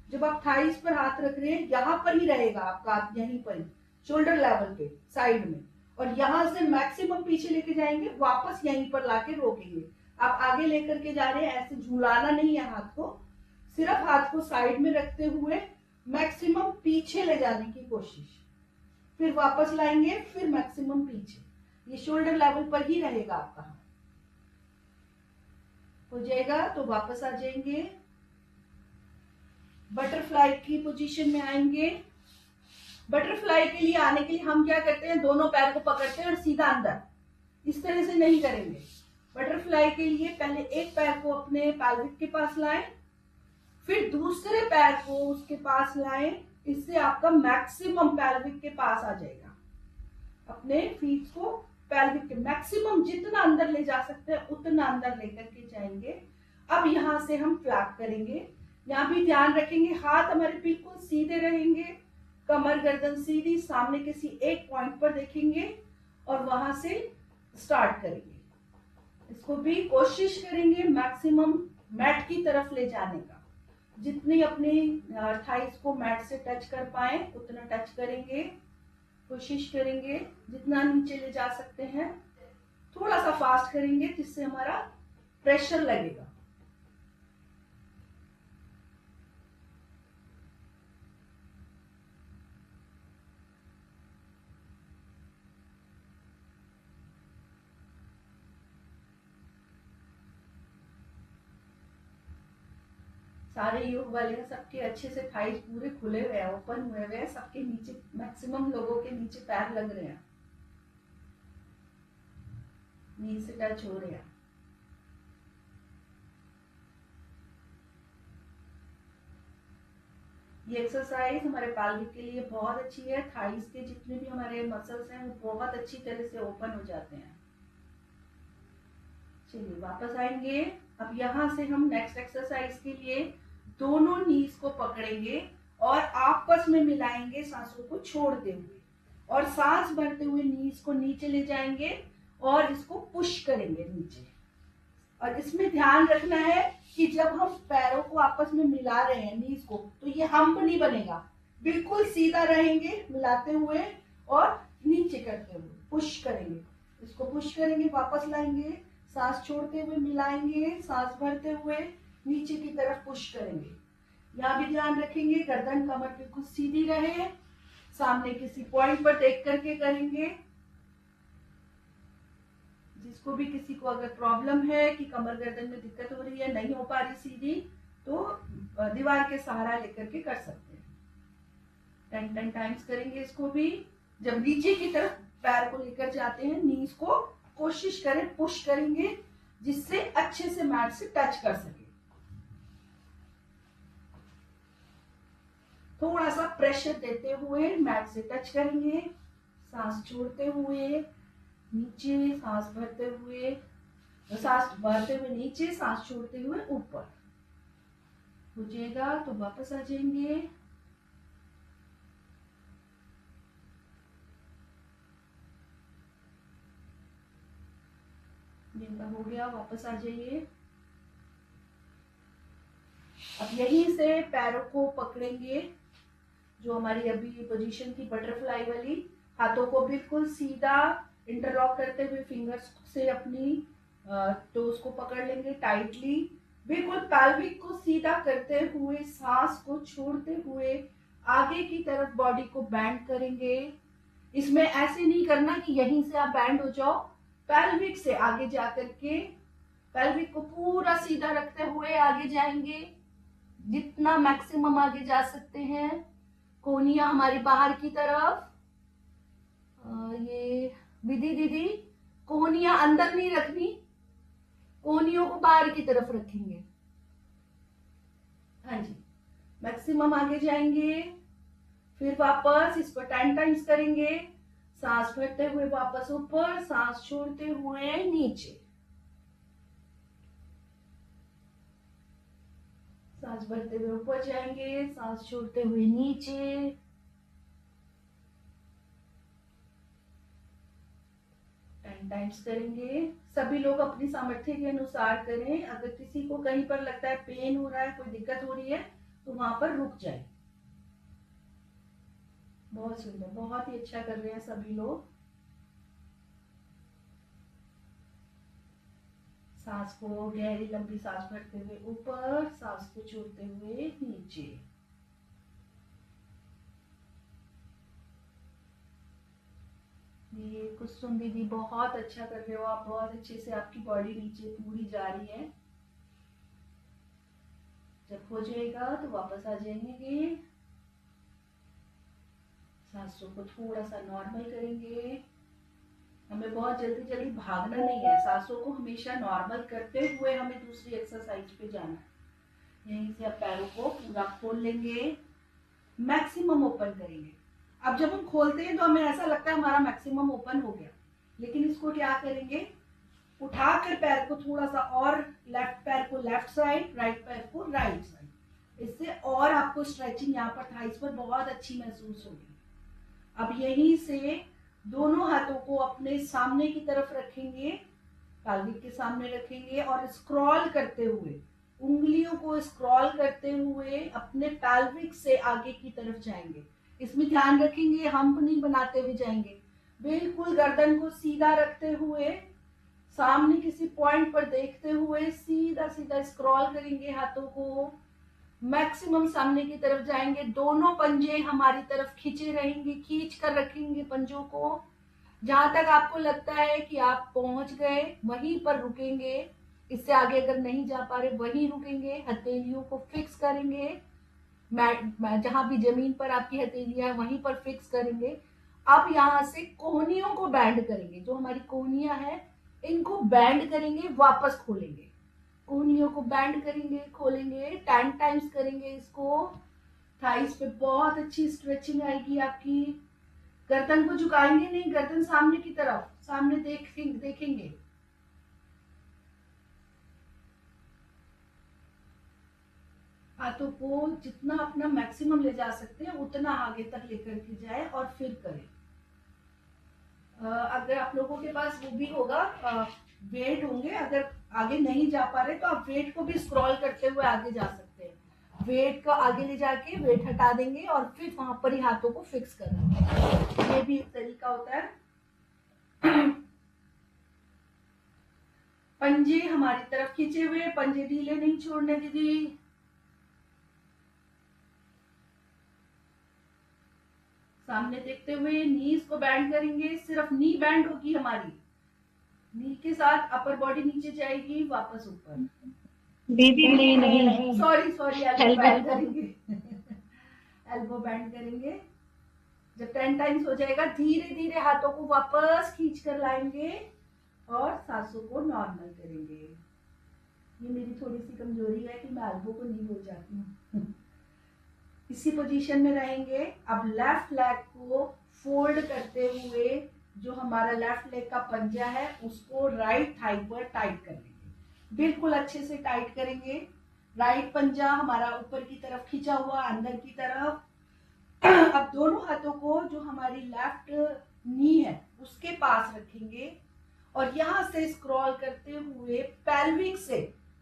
जब आप थाइस पर हाथ रख रहे हैं, यहाँ पर ही रहेगा आपका हाथ, यहीं पर ही शोल्डर लेवल पे साइड में, और यहाँ से मैक्सिमम पीछे लेके जाएंगे, वापस यहीं पर लाके रोकेंगे। आप आगे लेकर के जा रहे हैं, ऐसे झुलाना नहीं है हाथ को, सिर्फ हाथ को साइड में रखते हुए मैक्सिमम पीछे ले जाने की कोशिश, फिर वापस लाएंगे, फिर मैक्सिमम पीछे, ये शोल्डर लेवल पर ही रहेगा आपका हाथ। हो जाएगा तो वापस आ जाएंगे, बटरफ्लाई की पोजीशन में आएंगे। बटरफ्लाई के लिए आने के लिए हम क्या करते हैं, दोनों पैर को पकड़ते हैं और सीधा अंदर, इस तरह से नहीं करेंगे। बटरफ्लाई के लिए पहले एक पैर को अपने पैल्विक के पास लाएं, फिर दूसरे पैर को उसके पास लाएं, इससे आपका मैक्सिमम पैल्विक के पास आ जाएगा। अपने फीट को पैल्विक के मैक्सिमम जितना अंदर ले जा सकते हैं उतना अंदर लेकर के जाएंगे। अब यहां से हम फ्लैप करेंगे। यहाँ भी ध्यान रखेंगे, हाथ हमारे बिल्कुल सीधे रहेंगे, कमर गर्दन सीधी, सामने किसी एक पॉइंट पर देखेंगे और वहां से स्टार्ट करेंगे। इसको भी कोशिश करेंगे मैक्सिमम मैट की तरफ ले जाने का, जितनी अपनी थाइस को मैट से टच कर पाए उतना टच करेंगे, कोशिश करेंगे जितना नीचे ले जा सकते हैं। थोड़ा सा फास्ट करेंगे जिससे हमारा प्रेशर लगेगा। सारे योग वाले हैं, सबके अच्छे से थाइस पूरे खुले हुए हैं, ओपन हुए हुए हैं, सबके नीचे मैक्सिमम लोगों के नीचे पैर लग रहे हैं, नी से टच हो रहे हैं। ये एक्सरसाइज हमारे पैल्विक के लिए बहुत अच्छी है। थाइस के जितने भी हमारे मसल्स हैं वो बहुत अच्छी तरह से ओपन हो जाते हैं। चलिए वापस आएंगे। अब यहाँ से हम नेक्स्ट एक्सरसाइज के लिए दोनों नीज को पकड़ेंगे और आपस में मिलाएंगे, सांसों को छोड़ते हुए, और सांस भरते हुए नीज को नीचे ले जाएंगे और इसको पुश करेंगे नीचे। और इसमें ध्यान रखना है कि जब हम पैरों को आपस में मिला रहे हैं नीज को, तो ये हम्प नहीं बनेगा, बिल्कुल सीधा रहेंगे मिलाते हुए और नीचे करते हुए पुश करेंगे। इसको पुश करेंगे, वापस लाएंगे, सांस छोड़ते हुए मिलाएंगे, सांस भरते हुए नीचे की तरफ पुश करेंगे। यहाँ भी ध्यान रखेंगे गर्दन कमर बिल्कुल सीधी रहे, सामने किसी पॉइंट पर देख करके करेंगे। जिसको भी किसी को अगर प्रॉब्लम है कि कमर गर्दन में दिक्कत हो रही है, नहीं हो पा रही सीधी, तो दीवार के सहारा लेकर के कर सकते हैं। 10 टाइम्स करेंगे इसको भी। जब नीचे की तरफ पैर को लेकर जाते हैं, नीज को कोशिश करें पुश करेंगे जिससे अच्छे से मैट से टच कर सके। थोड़ा सा प्रेशर देते हुए मैट से टच करेंगे, सांस छोड़ते हुए नीचे, सांस भरते हुए नीचे, सांस छोड़ते हुए ऊपर। हो जाएगा तो वापस आ जाएंगे। जिनका हो गया वापस आ जाइए। अब यहीं से पैरों को पकड़ेंगे, जो हमारी अभी पोजीशन थी बटरफ्लाई वाली, हाथों को बिल्कुल सीधा इंटरलॉक करते हुए फिंगर्स से अपनी टोज को पकड़ लेंगे टाइटली, बिल्कुल पैल्विक को सीधा करते हुए, सांस को छोड़ते हुए आगे की तरफ बॉडी को बैंड करेंगे। इसमें ऐसे नहीं करना कि यहीं से आप बैंड हो जाओ, पैल्विक से आगे जाकर के पैल्विक को पूरा सीधा रखते हुए आगे जाएंगे, जितना मैक्सिमम आगे जा सकते हैं। कोहनियां हमारी बाहर की तरफ, ये विधि दीदी कोहनियां अंदर नहीं रखनी, कोहनियों को बाहर की तरफ रखेंगे। हाँ जी, मैक्सिमम आगे जाएंगे, फिर वापस इसको 10 टाइम्स करेंगे। सांस भरते हुए वापस ऊपर, सांस छोड़ते हुए नीचे, सांस भरते हुए ऊपर जाएंगे, सांस छोड़ते हुए नीचे, 10 टाइम्स करेंगे। सभी लोग अपनी सामर्थ्य के अनुसार करें। अगर किसी को कहीं पर लगता है पेन हो रहा है, कोई दिक्कत हो रही है, तो वहां पर रुक जाए। बहुत सुंदर, बहुत ही अच्छा कर रहे हैं सभी लोग। सांस को गहरी लंबी सांस भरते हुए ऊपर, सांस को छोड़ते हुए नीचे। ये कुसुम दीदी बहुत अच्छा कर रहे हो आप, बहुत अच्छे से आपकी बॉडी नीचे पूरी जा रही है। जब हो जाएगा तो वापस आ जाएंगे, सांसों को थोड़ा सा नॉर्मल करेंगे। हमें बहुत जल्दी जल्दी भागना नहीं है, सांसों को हमेशा नॉर्मल करते हुए हमें दूसरी एक्सरसाइज पे जाना है। यहीं से आप पैरों को पूरा खोल लेंगे, मैक्सिमम ओपन करेंगे। अब जब हम खोलते हैं तो हमें ऐसा लगता है हमारा मैक्सिमम ओपन हो गया, लेकिन इसको क्या करेंगे, उठाकर पैर को थोड़ा सा और, लेफ्ट पैर को लेफ्ट साइड, राइट पैर को राइट साइड। इससे और आपको स्ट्रेचिंग यहाँ पर थाइस पर बहुत अच्छी महसूस होगी। अब यहीं से दोनों हाथों को अपने सामने की तरफ रखेंगे, पैल्विक के सामने रखेंगे और स्क्रॉल करते हुए, उंगलियों को स्क्रॉल करते हुए अपने पैल्विक से आगे की तरफ जाएंगे। इसमें ध्यान रखेंगे हम्प नहीं बनाते हुए जाएंगे, बिल्कुल गर्दन को सीधा रखते हुए, सामने किसी पॉइंट पर देखते हुए सीधा सीधा स्क्रॉल करेंगे हाथों को, मैक्सिमम सामने की तरफ जाएंगे। दोनों पंजे हमारी तरफ खींचे रहेंगे, खींच कर रखेंगे पंजों को। जहां तक आपको लगता है कि आप पहुंच गए वहीं पर रुकेंगे, इससे आगे अगर नहीं जा पा रहे वहीं रुकेंगे। हथेलियों को फिक्स करेंगे, जहां भी जमीन पर आपकी हथेलियां है वहीं पर फिक्स करेंगे। अब यहाँ से कोहनियों को बैंड करेंगे, जो हमारी कोहनियां है इनको बैंड करेंगे, वापस खोलेंगे। कोहनियों को बैंड करेंगे, खोलेंगे, 10 टाइम्स करेंगे इसको। थाइस पे बहुत अच्छी स्ट्रेचिंग आएगी आपकी। गर्दन को झुकाएंगे नहीं, गर्दन सामने की तरफ, सामने देखेंगे। हाथों को जितना अपना मैक्सिमम ले जा सकते हैं उतना आगे तक लेकर के जाए और फिर करें। अगर आप लोगों के पास वो भी होगा, वेट होंगे, अगर आगे नहीं जा पा रहे तो आप वेट को भी स्क्रॉल करते हुए आगे जा सकते हैं। वेट को आगे ले जाके वेट हटा देंगे और फिर वहां पर ही हाथों को फिक्स कर देंगे। ये भी एक तरीका होता है। पंजे हमारी तरफ खींचे हुए, पंजे ढीले नहीं छोड़ने दीदी। सामने देखते हुए नीज को बैंड करेंगे, सिर्फ नी बैंड होगी हमारी, नी के साथ अपर बॉडी नीचे जाएगी, वापस ऊपर। दीदी नहीं, सॉरी एल्बो बैंड करेंगे। एल्बो बैंड करेंगे। जब 10 टाइम्स हो जाएगा धीरे धीरे हाथों को वापस खींच कर लाएंगे और सांसों को नॉर्मल करेंगे। ये मेरी थोड़ी सी कमजोरी है कि मैं एल्बो को नहीं भूल जाती हूँ। इसी पोजीशन में रहेंगे। अब लेफ्ट लेग को फोल्ड करते हुए जो हमारा लेफ्ट लेग का पंजा है उसको राइट थाई पर टाइट कर लेंगे, बिल्कुल अच्छे से टाइट करेंगे। राइट पंजा हमारा ऊपर की तरफ खींचा हुआ, अंदर की तरफ। अब दोनों हाथों को जो हमारी लेफ्ट नी है उसके पास रखेंगे और यहां से स्क्रॉल करते हुए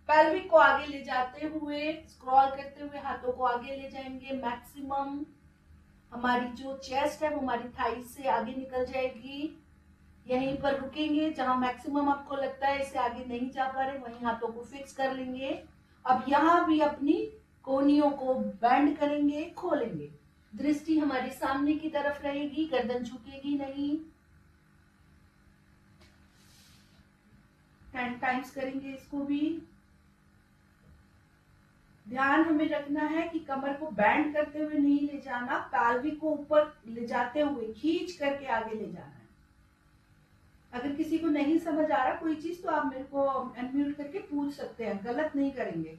पैल्विक को आगे ले जाते हुए, स्क्रॉल करते हुए हाथों को आगे ले जाएंगे मैक्सिमम। हमारी जो चेस्ट है वो हमारी थाइस से आगे निकल जाएगी। यहीं पर रुकेंगे, जहां मैक्सिमम आपको लगता है इससे आगे नहीं जा पा रहे वहीं हाथों को फिक्स कर लेंगे। अब यहाँ भी अपनी कोहनियों को बैंड करेंगे, खोलेंगे। दृष्टि हमारी सामने की तरफ रहेगी, गर्दन झुकेगी नहीं। 10 टाइम्स करेंगे इसको भी। ध्यान हमें रखना है कि कमर को बैंड करते हुए नहीं ले जाना, पैल्विक को ऊपर ले जाते हुए खींच करके आगे ले जाना है। अगर किसी को नहीं समझ आ रहा कोई चीज तो आप मेरे को अनम्यूट करके पूछ सकते हैं, गलत नहीं करेंगे।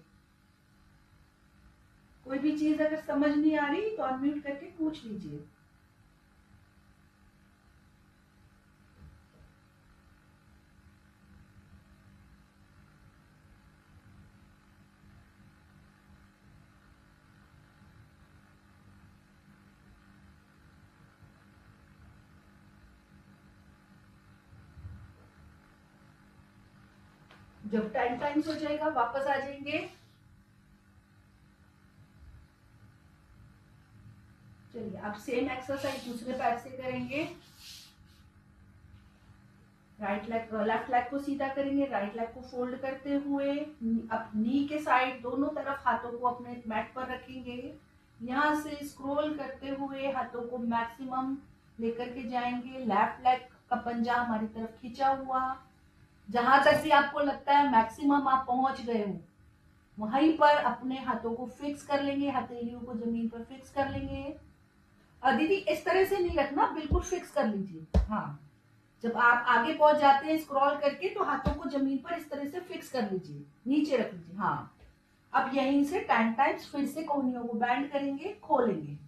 कोई भी चीज अगर समझ नहीं आ रही तो अनम्यूट करके पूछ लीजिए। जब 10 टाइम्स हो जाएगा वापस आ जाएंगे। चलिए आप सेम एक्सरसाइज दूसरे पैर से करेंगे। राइट लेग लेफ्ट लेग को सीधा करेंगे, राइट लेग को फोल्ड करते हुए अब नी के साइड दोनों तरफ हाथों को अपने मैट पर रखेंगे। यहाँ से स्क्रॉल करते हुए हाथों को मैक्सिमम लेकर के जाएंगे। लेफ्ट लेग का पंजा हमारी तरफ खींचा हुआ, जहां तक भी आपको लगता है मैक्सिमम आप पहुंच गए हो वहीं पर अपने हाथों को फिक्स कर लेंगे, हथेलियों को जमीन पर फिक्स कर लेंगे। और दीदी इस तरह से नहीं रखना, बिल्कुल फिक्स कर लीजिए। हाँ, जब आप आगे पहुंच जाते हैं स्क्रॉल करके तो हाथों को जमीन पर इस तरह से फिक्स कर लीजिए, नीचे रख लीजिए। हाँ, अब यहीं से 10 टाइम्स फिर से कोहनियों को बैंड करेंगे, खोलेंगे।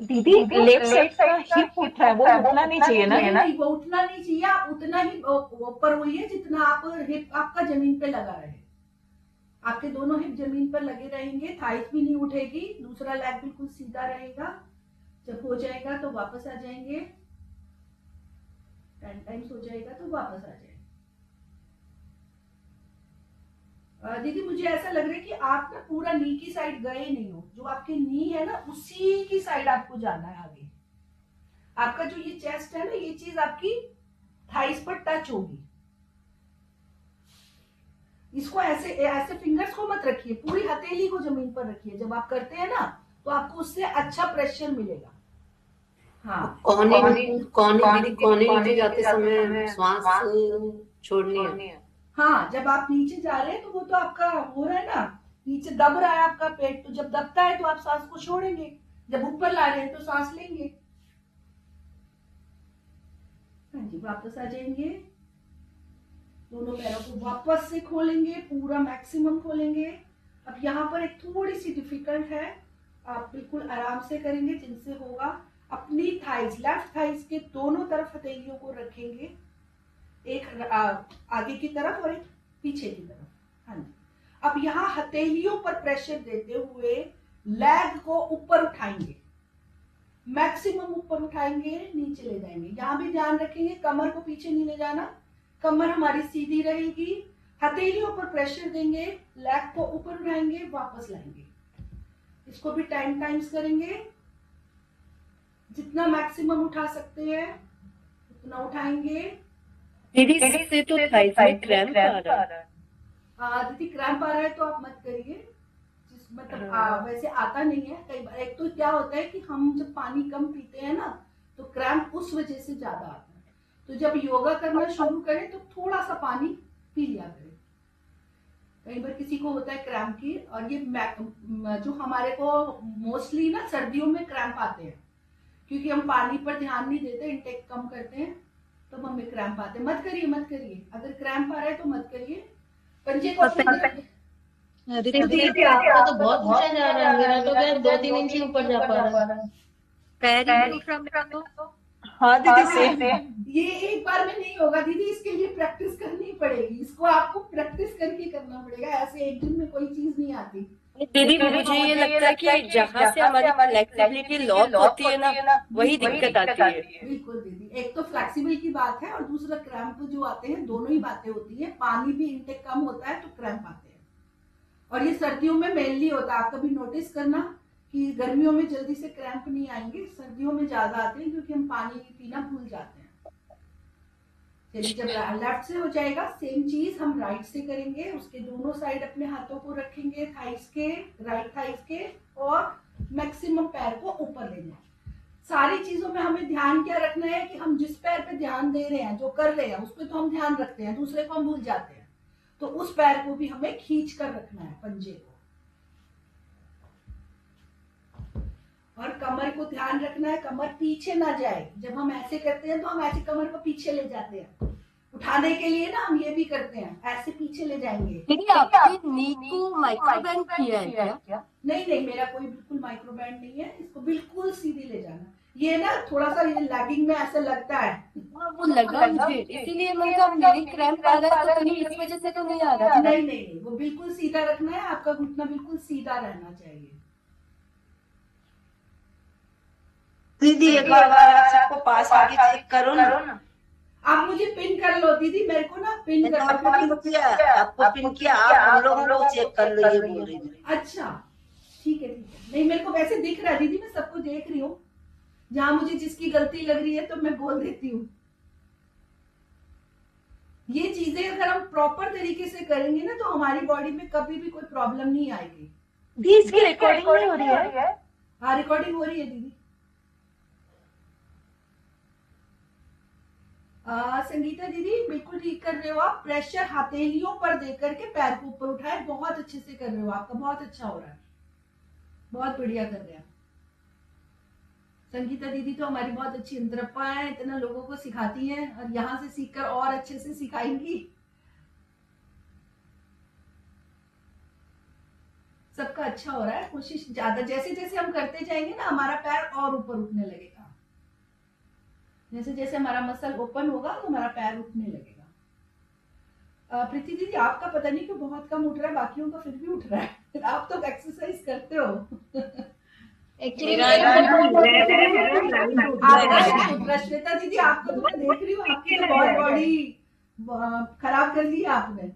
दीदी लेफ्ट साइड का हिप उठा है, वो उठना नहीं चाहिए ना? नहीं, वो उठना नहीं चाहिए। आप उतना ही ऊपर होइए जितना आप हिप आपका जमीन पे लगा रहे। आपके दोनों हिप जमीन पर लगे रहेंगे, थाइस भी नहीं उठेगी, दूसरा लेग बिल्कुल सीधा रहेगा। जब हो जाएगा तो वापस आ जाएंगे। 10 टाइम्स हो जाएगा तो वापस आ जाएंगे। दीदी मुझे ऐसा लग रहा है कि आप ना पूरा नी की साइड गए नहीं हो। जो आपकी नी है ना उसी की साइड आपको जाना है आगे। आपका जो ये चेस्ट है ना, ये चीज आपकी थाइस पर टच होगी। इसको ऐसे ऐसे फिंगर्स को मत रखिए, पूरी हथेली को जमीन पर रखिए। जब आप करते हैं ना तो आपको उससे अच्छा प्रेशर मिलेगा। हाँ, कोहनी दीदी कोहनी नीचे जाते समय श्वास छोड़नी है। हाँ, जब आप नीचे जा रहे हैं तो वो तो आपका हो रहा है ना, नीचे दब रहा है आपका पेट, तो जब दबता है तो आप सांस को छोड़ेंगे, जब ऊपर ला रहे हैं तो सांस लेंगे। हाँ जी, वापस आ जाएंगे। दोनों पैरों को वापस से खोलेंगे, पूरा मैक्सिमम खोलेंगे। अब यहाँ पर एक थोड़ी सी डिफिकल्ट है, आप बिल्कुल आराम से करेंगे जिनसे होगा। अपनी थाइस, लेफ्ट थाइस के दोनों तरफ हथेलियों को रखेंगे, एक आगे की तरफ और एक पीछे की तरफ। हाँ जी, अब यहाँ हथेलियों पर प्रेशर देते हुए लेग को ऊपर उठाएंगे, मैक्सिमम ऊपर उठाएंगे, नीचे ले जाएंगे। यहाँ भी ध्यान रखेंगे कमर को पीछे नहीं ले जाना, कमर हमारी सीधी रहेगी। हथेलियों पर प्रेशर देंगे, लेग को ऊपर उठाएंगे, वापस लाएंगे। इसको भी 10 टाइम्स करेंगे। जितना मैक्सिमम उठा सकते हैं उतना उठाएंगे। दीदी इससे तो थाइस में क्रैम्प आ रहा है। दीदी क्रैम्प आ रहा है तो आप मत करिए। मतलब वैसे आता नहीं है कई बार। एक तो क्या होता है कि हम जब पानी कम पीते हैं ना तो क्रैम्प उस वजह से ज्यादा आता है। तो जब योगा करना शुरू करें तो थोड़ा सा पानी पी लिया करें। कई बार किसी को होता है क्रैम्प की, और ये जो हमारे को मोस्टली ना सर्दियों में क्रैम्प आते हैं, क्योंकि हम पानी पर ध्यान नहीं देते, इंटेक कम करते हैं, तो हमें क्रैम्प आते हैं। मत करिए मत करिए, अगर क्रैम्प आ रहा है तो मत करिए। पंजे को दीदी आपका तो बहुत ऊंचा जा रहा है, मेरा तो क्या 2-3 इंच ही ऊपर जा पा रहा है। पैर ही नहीं उठ रहा मेरा तो। हाँ दीदी सेम। ये एक बार में नहीं होगा दीदी, इसके लिए प्रैक्टिस करनी पड़ेगी। इसको आपको प्रैक्टिस करके करना पड़ेगा, ऐसे एक दिन में कोई चीज नहीं आती। दीदी मुझे ये लगता है कि जहाँ से हमारी फ्लेक्सिबिलिटी लॉक होती है ना वही दिक्कत आती है। बिल्कुल दीदी, एक तो फ्लेक्सिबल की बात है और दूसरा क्रैम्प जो आते हैं, दोनों ही बातें होती है। पानी भी इंटेक कम होता है तो क्रैम्प आते हैं, और ये सर्दियों में मेनली होता है। आप कभी नोटिस करना कि गर्मियों में जल्दी से क्रैम्प नहीं आएंगे, सर्दियों में ज्यादा आते हैं, क्योंकि हम पानी पीना भूल जाते हैं। चलिए, जब लेफ्ट से हो जाएगा सेम चीज हम राइट से करेंगे। उसके दोनों साइड अपने हाथों को रखेंगे, थाइस के, राइट थाइस के, और मैक्सिमम पैर को ऊपर ले जाए। सारी चीजों में हमें ध्यान क्या रखना है कि हम जिस पैर पे ध्यान दे रहे हैं, जो कर रहे हैं, उस पर तो हम ध्यान रखते हैं, दूसरे को हम भूल जाते हैं। तो उस पैर को भी हमें खींच कर रखना है, पंजे को। और कमर को ध्यान रखना है, कमर पीछे ना जाए। जब हम ऐसे करते हैं तो हम ऐसे कमर को पीछे ले जाते हैं, उठाने के लिए ना हम ये भी करते हैं, ऐसे पीछे ले जाएंगे। दीदी आपकी नी को माइक्रोबैंड किया है क्या? नहीं नहीं, मेरा कोई बिल्कुल माइक्रो बैंड नहीं है, इसको बिल्कुल सीधी ले जाना। ये ना थोड़ा सा ये लैगिंग में ऐसा लगता है। हाँ, वो लगा मुझे, इसीलिए मैंने कहा मेरी क्रैम्प आ रहा है तो कहीं इस वजह से तो नहीं आ रहा। नहीं नहीं नहीं, वो बिल्कुल सीधा रखना है, आपका घुटना बिल्कुल सीधा रहना चाहिए। दीदी एक बार आपको पास आके चेक करो ना। आप मुझे पिन कर लो दीदी, मेरे को ना पिन कर आपको पिन किया, आप हम लोगों को चेक कर लो, ये बोल रही थी। अच्छा ठीक है ठीक है। नहीं मेरे को वैसे दिख रहा है दीदी, मैं सबको देख रही हूँ, जहां मुझे जिसकी गलती लग रही है तो मैं बोल देती हूँ। ये चीजें अगर हम प्रॉपर तरीके से करेंगे ना तो हमारी बॉडी में कभी भी कोई प्रॉब्लम नहीं आएगी। इसकी रिकॉर्डिंग नहीं हो रही है? हाँ रिकॉर्डिंग हो रही है दीदी। संगीता दीदी बिल्कुल ठीक कर रहे हो आप, प्रेशर हथेलियों पर देकर के पैर को ऊपर उठाए, बहुत अच्छे से कर रहे हो, आपका बहुत अच्छा हो रहा है, बहुत बढ़िया कर रहे हैं। संगीता दीदी तो हमारी बहुत अच्छी अंतरप्पा है, इतना लोगों को सिखाती हैं और यहाँ से सीखकर और अच्छे से सिखाएंगी। सबका अच्छा हो रहा है, कोशिश ज्यादा जैसे जैसे हम करते जाएंगे ना हमारा पैर और ऊपर उठने लगेगा। जैसे जैसे हमारा मसल ओपन होगा तो हमारा पैर उठने लगेगा। प्रीति दीदी आपका पता नहीं क्यों बहुत कम उठ रहा है, बाकियों का फिर भी उठ रहा है। आप तो एक्सरसाइज करते हो। श्वेता दीदी आपको तो मैं देख रही हूँ, आपकी तो बहुत बॉडी खराब कर दी है आपने।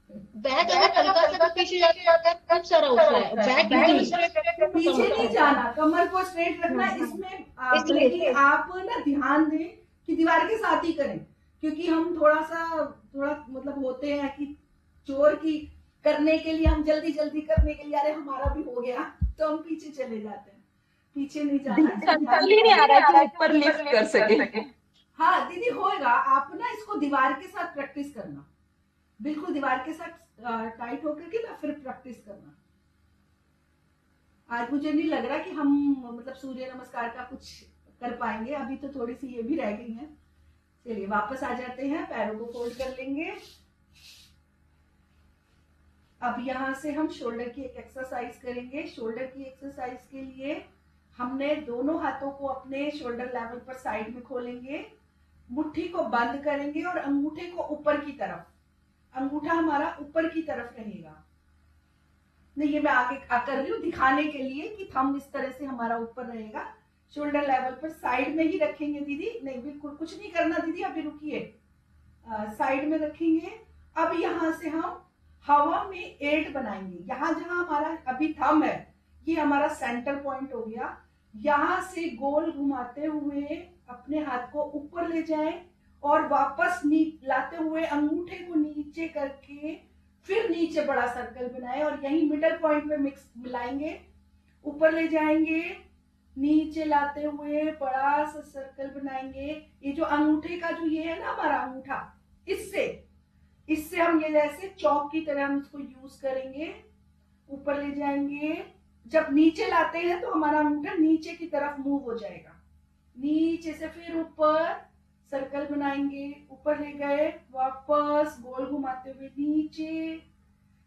बैक अगर हल्का सा पीछे जाता है खूब सारा उठ रहा है, बैक पीछे नहीं जाना, कमर को स्ट्रेट रखना। इसमें लेकिन आप ना ध्यान दें कि दीवार के साथ ही करें, क्योंकि हम थोड़ा मतलब होते हैं कि चोर की करने के लिए, हम जल्दी जल्दी करने के लिए, अरे हमारा भी हो गया तो हम पीछे चले जाते हैं। पीछे नहीं जाना, नहीं आ रहा कि ऊपर लिफ्ट कर सके। हाँ दीदी होएगा, आप ना इसको दीवार के साथ प्रैक्टिस करना, बिल्कुल दीवार के साथ टाइट होकर के ना फिर प्रैक्टिस करना। आज मुझे नहीं लग रहा कि हम मतलब सूर्य नमस्कार का कुछ कर पाएंगे, अभी तो थोड़ी सी ये भी रह गई है। चलिए वापस आ जाते हैं, पैरों को फोल्ड कर लेंगे। अब यहाँ से हम शोल्डर की एक एक्सरसाइज करेंगे। शोल्डर की एक्सरसाइज के लिए हमने दोनों हाथों को अपने शोल्डर लेवल पर साइड में खोलेंगे, मुट्ठी को बंद करेंगे और अंगूठे को ऊपर की तरफ, अंगूठा हमारा ऊपर की तरफ रहेगा। नहीं ये मैं आगे कर रही हूँ दिखाने के लिए कि थंब इस तरह से हमारा ऊपर रहेगा, शोल्डर लेवल पर साइड में ही रखेंगे दीदी। नहीं बिल्कुल कुछ नहीं करना दीदी, अभी रुकिए, साइड में रखेंगे। अब यहाँ से हम हवा में 8 बनाएंगे। यहाँ जहां हमारा अभी थंब है ये हमारा सेंटर पॉइंट हो गया। यहाँ से गोल घुमाते हुए अपने हाथ को ऊपर ले जाएं और वापस लाते हुए अंगूठे को नीचे करके फिर नीचे बड़ा सर्कल बनाएं और यही मिडल पॉइंट में मिक्स मिलाएंगे। ऊपर ले जाएंगे, नीचे लाते हुए बड़ा सा सर्कल बनाएंगे। ये जो अंगूठे का जो ये है ना हमारा अंगूठा, इससे हम ये जैसे चौक की तरह हम इसको यूज करेंगे। ऊपर ले जाएंगे, जब नीचे लाते हैं तो हमारा अंगूठा नीचे की तरफ मूव हो जाएगा। नीचे से फिर ऊपर सर्कल बनाएंगे, ऊपर ले गए, वापस गोल घुमाते हुए नीचे।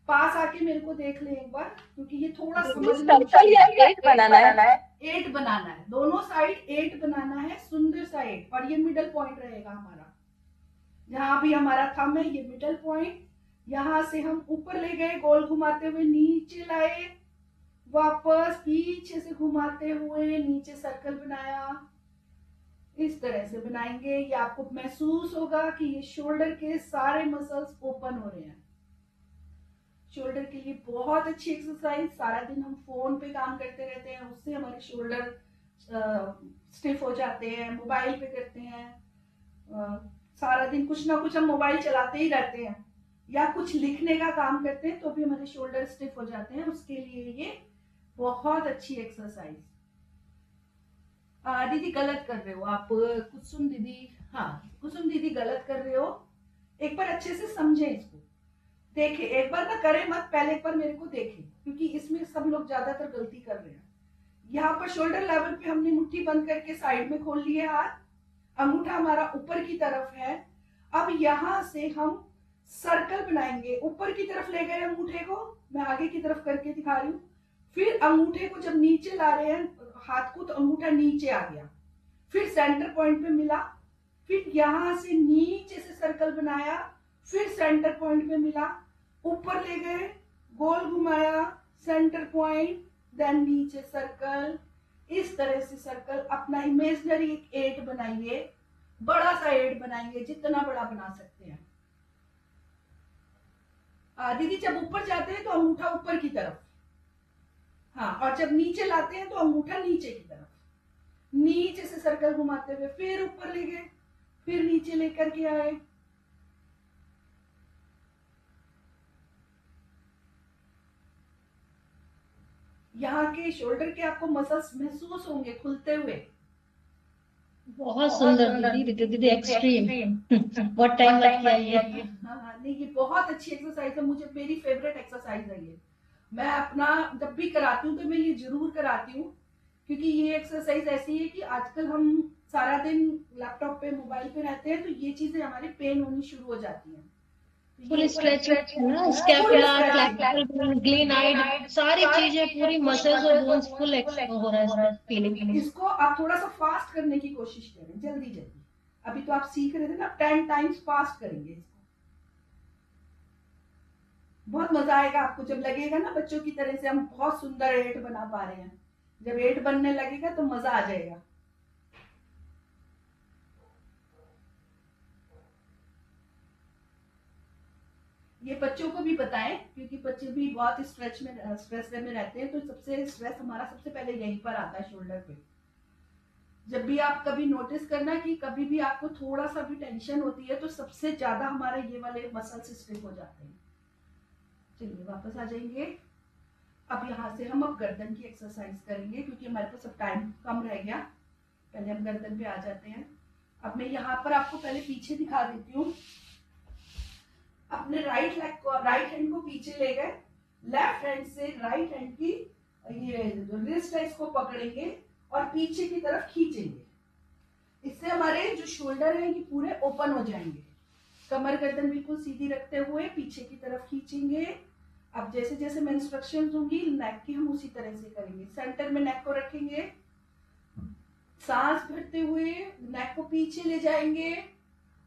पास आके मेरे को देख ले एक बार, क्योंकि ये थोड़ा सर्कल या 8 बनाना है। 8 बनाना है, दोनों साइड 8 बनाना है, सुंदर सा 8। और ये मिडल पॉइंट रहेगा हमारा, जहां भी हमारा थंब है ये मिडल पॉइंट। यहां से हम ऊपर ले गए, गोल घुमाते हुए नीचे लाए, वापस पीछे से घुमाते हुए नीचे सर्कल बनाया। इस तरह से बनाएंगे। ये आपको महसूस होगा कि ये शोल्डर के सारे मसल्स ओपन हो रहे हैं। शोल्डर के लिए बहुत अच्छी एक्सरसाइज। सारा दिन हम फोन पे काम करते रहते हैं, उससे हमारे शोल्डर स्टिफ हो जाते हैं। मोबाइल पे करते हैं, सारा दिन कुछ ना कुछ हम मोबाइल चलाते ही रहते हैं, या कुछ लिखने का काम करते हैं तो भी हमारे शोल्डर स्टिफ हो जाते हैं। उसके लिए ये बहुत अच्छी एक्सरसाइज। दीदी गलत कर रहे हो आप, कुसुम दीदी, हाँ कुसुम दीदी गलत कर रहे हो। एक बार अच्छे से समझे इसको, देखे एक बार ना करें मत, पहले एक बार मेरे को देखें, क्योंकि इसमें सब लोग ज्यादातर गलती कर रहे हैं। यहाँ पर शोल्डर लेवल पे हमने मुट्ठी बंद करके साइड में खोल लिए हाथ, अंगूठा हमारा ऊपर की तरफ है। अब यहाँ से हम सर्कल बनाएंगे, ऊपर की तरफ ले गए अंगूठे को, मैं आगे की तरफ करके दिखा रही हूँ। फिर अंगूठे को जब नीचे ला रहे हैं हाथ को, तो अंगूठा नीचे आ गया, फिर सेंटर पॉइंट पे मिला, फिर यहां से नीचे से सर्कल बनाया, फिर सेंटर पॉइंट पे मिला, ऊपर ले गए, गोल घुमाया, सेंटर पॉइंट, देन नीचे सर्कल। इस तरह से सर्कल अपना इमेजिनरी एक 8 बनाइए, बड़ा सा 8 बनाएंगे, जितना बड़ा बना सकते हैं। दीदी जब ऊपर जाते हैं तो अंगूठा ऊपर की तरफ, हाँ, और जब नीचे लाते हैं तो अंगूठा नीचे की तरफ, नीचे से सर्कल घुमाते हुए फिर ऊपर ले गए, फिर नीचे लेकर के आए। यहाँ के शोल्डर के आपको मसल्स महसूस होंगे खुलते हुए। बहुत सुंदर दीदी, दीदी एक्सट्रीम। बहुत टाइम लग गया ये। हाँ, नहीं ये बहुत अच्छी एक्सरसाइज है, मुझे मेरी फेवरेट एक्सरसाइज है ये। मैं अपना जब भी कराती हूँ तो मैं ये जरूर कराती हूँ, क्योंकि ये एक्सरसाइज ऐसी है कि आजकल हम सारा दिन लैपटॉप पे मोबाइल पे रहते हैं, तो ये चीजें हमारे पेन होनी शुरू हो जाती हैं। फुल स्ट्रेच है ना, स्कैपुला, क्लैविकल, ग्लेनाइड, सारी चीजें, पूरी मसल्स और बोन्स फुल हो रहा है फीलिंग। इसको आप थोड़ा सा फास्ट करने की कोशिश करें, जल्दी जल्दी। अभी तो आप सीख रहे थे ना, 10 टाइम्स फास्ट करेंगे इसको, बहुत मजा आएगा आपको। जब लगेगा ना बच्चों की तरह से हम बहुत सुंदर 8 बना पा रहे हैं, जब 8 बनने लगेगा तो मजा आ जाएगा। ये बच्चों को भी बताएं, क्योंकि बच्चे भी बहुत स्ट्रेस में रहते हैं, तो सबसे स्ट्रेस हमारा सबसे पहले यहीं पर आता है, शोल्डर पे। जब भी आप कभी नोटिस करना कि कभी भी आपको थोड़ा सा भी टेंशन होती है, तो सबसे ज्यादा हमारा ये वाले मसल्स स्टिफ हो जाते हैं। चलिए वापस आ जाएंगे। अब यहाँ से हम अब गर्दन की एक्सरसाइज करेंगे, क्योंकि हमारे पास अब टाइम कम रह गया। पहले हम गर्दन पे आ जाते हैं। अब मैं यहाँ पर आपको पहले पीछे दिखा देती हूँ। अपने राइट लेग को, राइट हैंड को पीछे ले गए, लेफ्ट हैंड से राइट हैंड की ये जो रिस्ट है इसको पकड़ेंगे और पीछे की तरफ खींचेंगे। इससे हमारे जो शोल्डर है ये पूरे ओपन हो जाएंगे। कमर गर्दन बिल्कुल सीधी रखते हुए पीछे की तरफ खींचेंगे। अब जैसे जैसे मैं इंस्ट्रक्शन दूंगी नेक की, हम उसी तरह से करेंगे। सेंटर में नेक को रखेंगे, सांस भरते हुए नेक को पीछे ले जाएंगे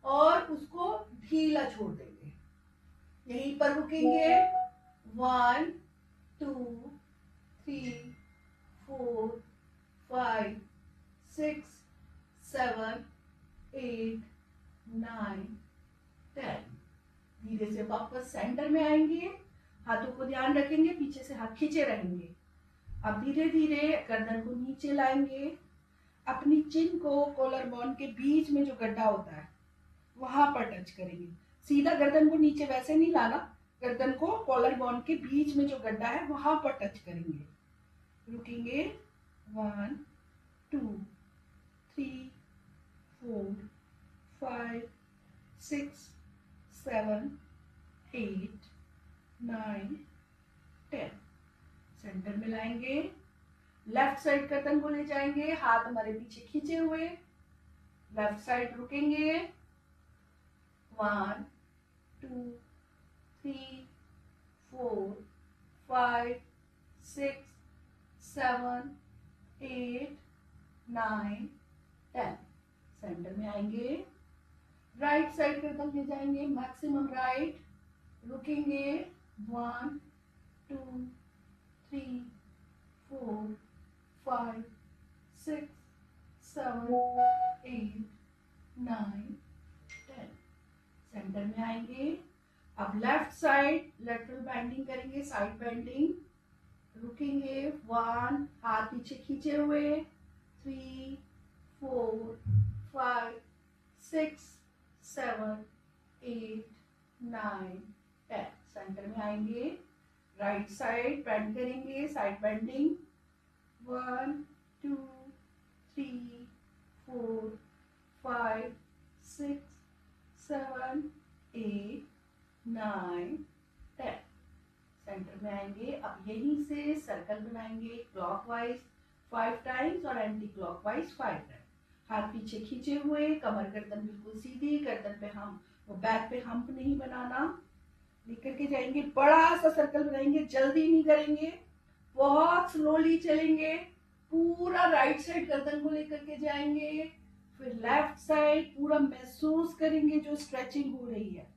और उसको ढीला छोड़ देंगे। यहीं पर रुकेंगे। 1 2 3 4 5 6 7 8 9 10। धीरे से वापस सेंटर में आएंगे, हाथों को ध्यान रखेंगे, पीछे से हाथ खींचे रहेंगे। अब धीरे धीरे गर्दन को नीचे लाएंगे, अपनी चिन को कॉलर बोन के बीच में जो गड्ढा होता है वहां पर टच करेंगे। सीधा गर्दन को नीचे वैसे नहीं लाना, गर्दन को कॉलर बोन के बीच में जो गड्ढा है वहां पर टच करेंगे। रुकेंगे। 1 2 3 4 5 6 7 8 9 10। सेंटर में लाएंगे, लेफ्ट साइड गर्दन को ले जाएंगे, हाथ हमारे पीछे खींचे हुए, लेफ्ट साइड रुकेंगे। 1 2 3 4 5 6 7 8 9 10। सेंटर में आएंगे, राइट साइड गर्दन ले जाएंगे, मैक्सिमम राइट, रुकेंगे। 1 2 3 4 5 6 7 8 9 10। सेंटर में आएंगे। अब लेफ्ट साइड लेटरल बेंडिंग करेंगे, साइड बेंडिंग, रुकेंगे। 1, हाथ पीछे खींचे हुए, 3 4 5 6 7 8 9 10। सेंटर में आएंगे, राइट साइड बेंड करेंगे, साइड बेंडिंग। 1 2 3 4 5 6 7 8 9 10। सेंटर में आएंगे। अब यहीं से सर्कल बनाएंगे, क्लॉकवाइज 5 टाइम्स और एंटी क्लॉकवाइज 5 टाइम्स। हाथ पीछे खींचे हुए, कमर गर्दन बिल्कुल सीधी, गर्दन पे हम वो बैक पे हम्प नहीं बनाना, लेकर के जाएंगे, बड़ा सा सर्कल बनाएंगे, जल्दी नहीं करेंगे, बहुत स्लोली चलेंगे, पूरा राइट साइड गर्दन को लेकर के जाएंगे, फिर लेफ्ट साइड पूरा महसूस करेंगे जो स्ट्रेचिंग हो रही है,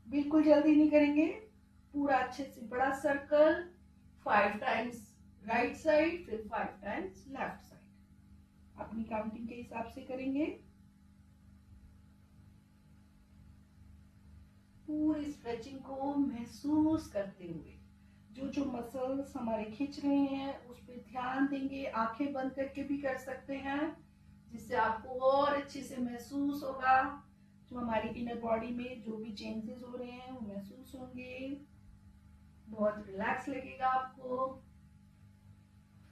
बिल्कुल जल्दी नहीं करेंगे, पूरा अच्छे से बड़ा सर्कल 5 टाइम्स राइट साइड, फिर 5 टाइम्स लेफ्ट साइड, अपनी काउंटिंग के हिसाब से करेंगे। पूरी स्ट्रेचिंग को महसूस करते हुए जो जो मसल्स हमारे खींच रहे हैं उस पर ध्यान देंगे, आंखें बंद करके भी कर सकते हैं, जिससे आपको और अच्छे से महसूस होगा, जो हमारी इनर बॉडी में जो भी चेंजेस हो रहे हैं वो महसूस होंगे, बहुत रिलैक्स लगेगा आपको।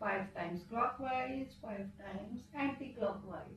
5 times clockwise, 5 times anti clockwise.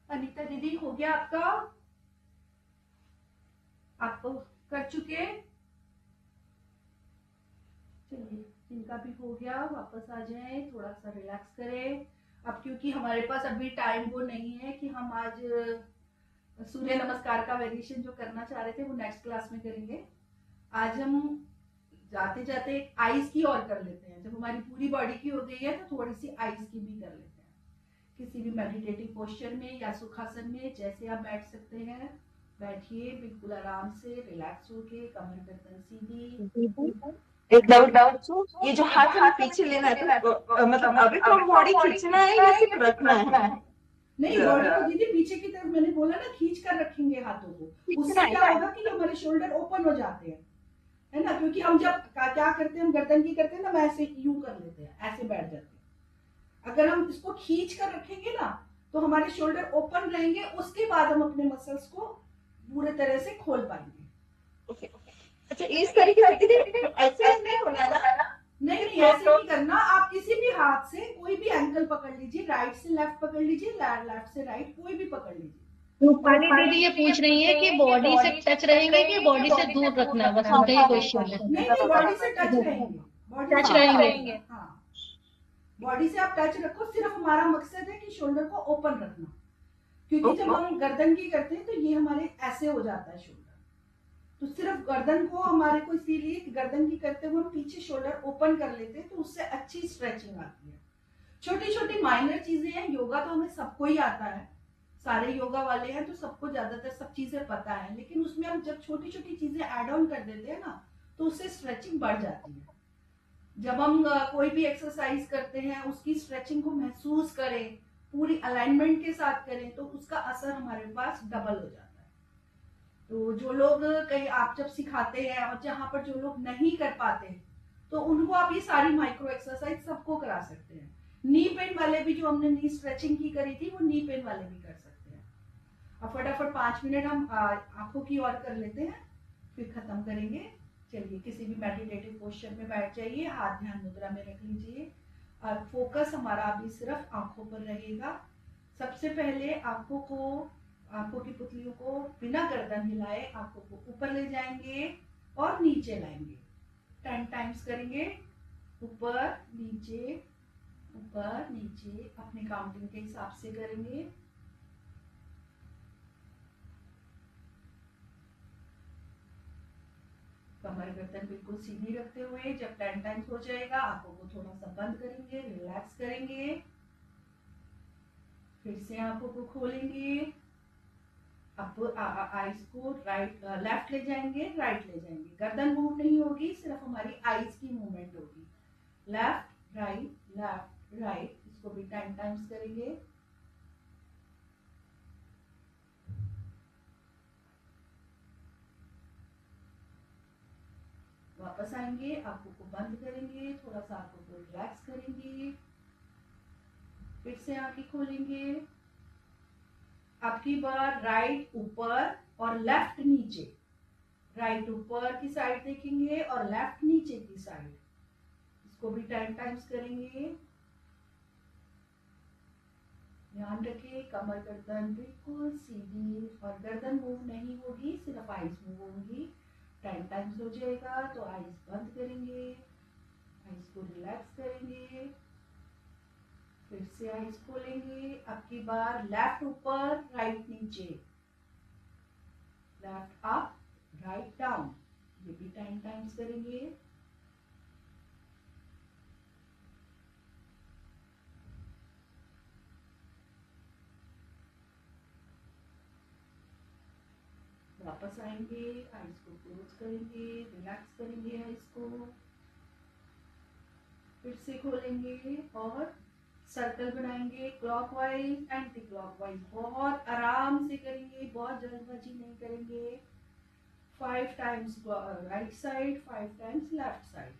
Anita दीदी हो गया आपका? आपको कर चुके? चलिए, जिनका भी हो गया वापस आ जाएं, थोड़ा सा रिलैक्स करें। अब क्योंकि हमारे पास अभी टाइम वो नहीं है कि हम आज सूर्य नमस्कार का वेरिएशन जो करना चाह रहे थे वो नेक्स्ट क्लास में करेंगे। आज हम जाते जाते आइज की और कर लेते हैं। जब हमारी पूरी बॉडी की हो गई है तो थोड़ी सी आइज की भी कर लेते हैं, किसी भी मेडिटेटिव पोस्चर में या सुखासन में, जैसे आप बैठ सकते हैं बैठिए, बिल्कुल आराम से रिलैक्स होके, कमर गर्दन सीधी। एक डाउट, ये जो हाथ हमें पीछे लेना है तो मतलब अभी तो बॉडी खींचना है या सिर्फ रखना है? नहीं, बॉडी को दीदी पीछे की तरफ, मैंने बोला ना खींच कर रखेंगे हाथों को, उससे क्या होगा कि हमारे शोल्डर ओपन हो जाते हैं, है ना, क्योंकि हम जब क्या करते हैं, हम गर्दन की करते हैं ना, ऐसे यूं कर लेते हैं, ऐसे बैठ जाते हैं। अगर हम इसको खींच कर रखेंगे ना तो हमारे शोल्डर ओपन रहेंगे, उसके बाद हम अपने मसल्स को पूरे तरह से खोल पाएंगे। अच्छा, इस तरीके से ऐसे नहीं होना ना? नहीं नहीं, ऐसे नहीं करना। आप किसी भी हाथ से कोई भी एंकल पकड़ लीजिए, राइट से लेफ्ट पकड़ लीजिए, लेफ्ट से राइट, कोई भी पकड़ लीजिए। रूपाली दीदी ये पूछ रही है कि बॉडी से टच रहेंगे कि बॉडी से दूर रखना है, बस उनका ही क्वेश्चन है। नहीं नहीं, बॉडी से टच रहेंगे, बॉडी टच से रहेंगे। हाँ, बॉडी से आप टच रखो, सिर्फ हमारा मकसद है कि शोल्डर को ओपन रखना, क्योंकि जब हम गर्दन की करते हैं तो ये हमारे ऐसे हो जाता है शोल्डर, तो सिर्फ गर्दन को हमारे को इसीलिए गर्दन की करते हुए हम पीछे शोल्डर ओपन कर लेते हैं, तो उससे अच्छी स्ट्रेचिंग आती है। छोटी छोटी माइनर चीजें हैं, योगा तो हमें सबको ही आता है, सारे योगा वाले हैं तो सबको ज्यादातर सब चीजें पता है, लेकिन उसमें हम जब छोटी छोटी चीजें ऐड ऑन कर देते हैं ना तो उससे स्ट्रेचिंग बढ़ जाती है। जब हम कोई भी एक्सरसाइज करते हैं उसकी स्ट्रेचिंग को महसूस करें, पूरी अलाइनमेंट के साथ करें, तो उसका असर हमारे पास डबल हो जाता है। तो जो लोग कहीं आप जब सिखाते हैं और जहां पर जो लोग नहीं कर पाते तो उनको आप ये सारी माइक्रो एक्सरसाइज सबको करा सकते हैं। नी पेन वाले भी, जो हमने नी स्ट्रेचिंग की करी थी, वो नी पेन वाले भी कर सकते हैं। अब फटाफट 5 मिनट हम आंखों की ओर कर लेते हैं, फिर खत्म करेंगे। चलिए, किसी भी मेडिटेटिव पोस्चर में बैठ जाइए, हाथ ध्यान मुद्रा में रख लीजिए और फोकस हमारा अभी सिर्फ आंखों पर रहेगा। सबसे पहले आंखों की पुतलियों को बिना गर्दन हिलाए आंखों को ऊपर ले जाएंगे और नीचे लाएंगे। 10 टाइम्स करेंगे, ऊपर नीचे ऊपर नीचे, अपने काउंटिंग के हिसाब से करेंगे। कमर गर्दन बिल्कुल सीधी रखते हुए जब 10 टाइम्स हो जाएगा आंखों को थोड़ा सा बंद करेंगे, रिलैक्स करेंगे, फिर से आंखों को खोलेंगे, अब आईज को लेफ्ट ले जाएंगे, राइट ले जाएंगे, गर्दन मूव नहीं होगी, सिर्फ हमारी आईज की मूवमेंट होगी। लेफ्ट राइट, इसको भी 10 टाइम्स करेंगे। वापस आएंगे, आंखों को बंद करेंगे, थोड़ा सा आंखों को रिलैक्स करेंगे, फिर से आंखें खोलेंगे। अब की बार राइट ऊपर और लेफ्ट नीचे, राइट ऊपर की साइड देखेंगे और लेफ्ट नीचे की साइड। इसको भी 10 टाइम्स करेंगे। ध्यान रखिए कमर गर्दन बिल्कुल सीधी और गर्दन मूव नहीं होगी, सिर्फ आईज मूव होंगी। 10 टाइम्स हो जाएगा तो आईज बंद करेंगे, आईज को रिलैक्स करेंगे, फिर से आईज खोलेंगे। अब की बार लेफ्ट ऊपर राइट नीचे, लेफ्ट अप राइट डाउन, ये भी 10 टाइम्स करेंगे। वापस आएंगे, आईज को क्लोज करेंगे, रिलैक्स करेंगे आईज को, फिर से खोलेंगे और सर्कल बनाएंगे क्लॉकवाइज एंटी क्लॉकवाइज। बहुत आराम से करेंगे, बहुत जल्दबाजी नहीं करेंगे। 5 times right side, 5 times left side.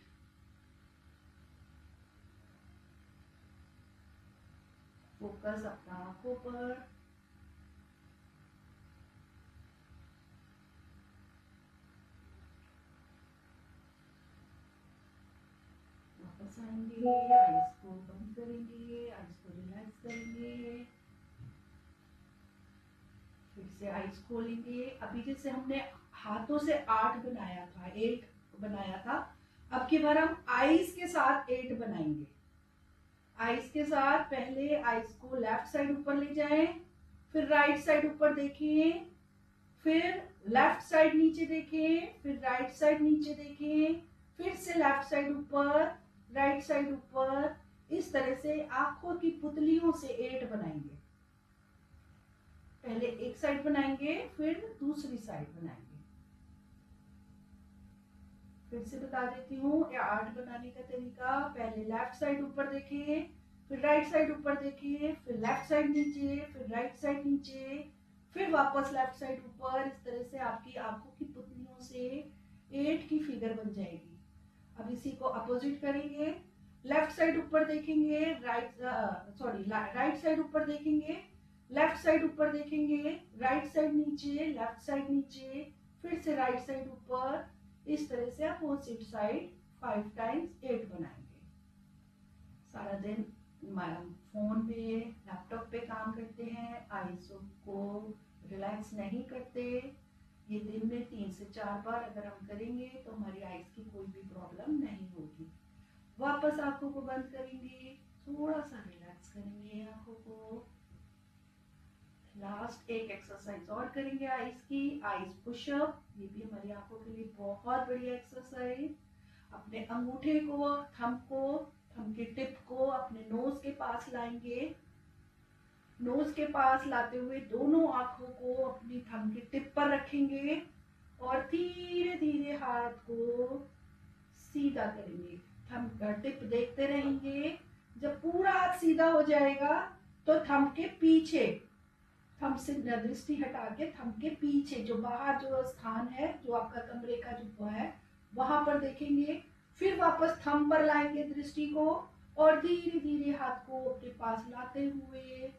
Focus अपना आंखों पर। वापस आएंगे, आईज को बंद करेंगे, आईज को रिलैक्स करेंगे, फिर से आईज खोलेंगे। अभी जैसे हमने हाथों से 8 बनाया था, 8 बनाया था, अब की बार हम आईज के साथ 8 बनाएंगे। आईज के साथ पहले आईज को लेफ्ट साइड ऊपर ले जाएं, फिर राइट साइड ऊपर देखें, फिर लेफ्ट साइड नीचे देखें, फिर राइट साइड नीचे देखें, फिर से लेफ्ट साइड ऊपर, राइट साइड ऊपर। इस तरह से आंखों की पुतलियों से 8 बनाएंगे। पहले एक साइड बनाएंगे, फिर दूसरी साइड बनाएंगे। फिर से बता देती हूँ 8 बनाने का तरीका। पहले लेफ्ट साइड ऊपर देखिए, फिर राइट साइड ऊपर देखिए, फिर लेफ्ट साइड नीचे, फिर राइट साइड नीचे, फिर वापस लेफ्ट साइड ऊपर। इस तरह से आपकी आंखों की पुतलियों से 8 की फिगर बन जाएगी। अब इसी को अपोजिट करेंगे। लेफ्ट साइड ऊपर देखेंगे, राइट साइड ऊपर देखेंगे, लेफ्ट साइड ऊपर देखेंगे, राइट साइड नीचे, लेफ्ट साइड नीचे, फिर से राइट साइड ऊपर। इस तरह से अपोजिट साइड 5 टाइम्स 8 बनाएंगे। सारा दिन फोन पे, लैपटॉप पे काम करते हैं, आईज को रिलैक्स नहीं करते। ये दिन में 3 से 4 बार अगर हम करेंगे तो हमारी आईज की कोई भी प्रॉब्लम नहीं होगी। वापस आंखों को बंद करेंगे, थोड़ा सा रिलैक्स करेंगे आंखों को। लास्ट एक एक्सरसाइज और करेंगे आईज की, आईज पुशअप। ये भी हमारी आंखों के लिए बहुत बढ़िया एक्सरसाइज। अपने अंगूठे को, थंब के टिप को अपने नोज के पास लाएंगे। नोज के पास लाते हुए दोनों आंखों को अपनी थंब के टिप पर रखेंगे और धीरे धीरे हाथ को सीधा करेंगे। थंब का टिप देखते रहेंगे। जब पूरा हाथ सीधा हो जाएगा तो थंब के पीछे, थंब से दृष्टि हटा के थंब के पीछे जो बाहर जो स्थान है, जो आपका कमरे का जो है, वहां पर देखेंगे। फिर वापस थंब पर लाएंगे दृष्टि को और धीरे धीरे हाथ को अपने पास लाते हुए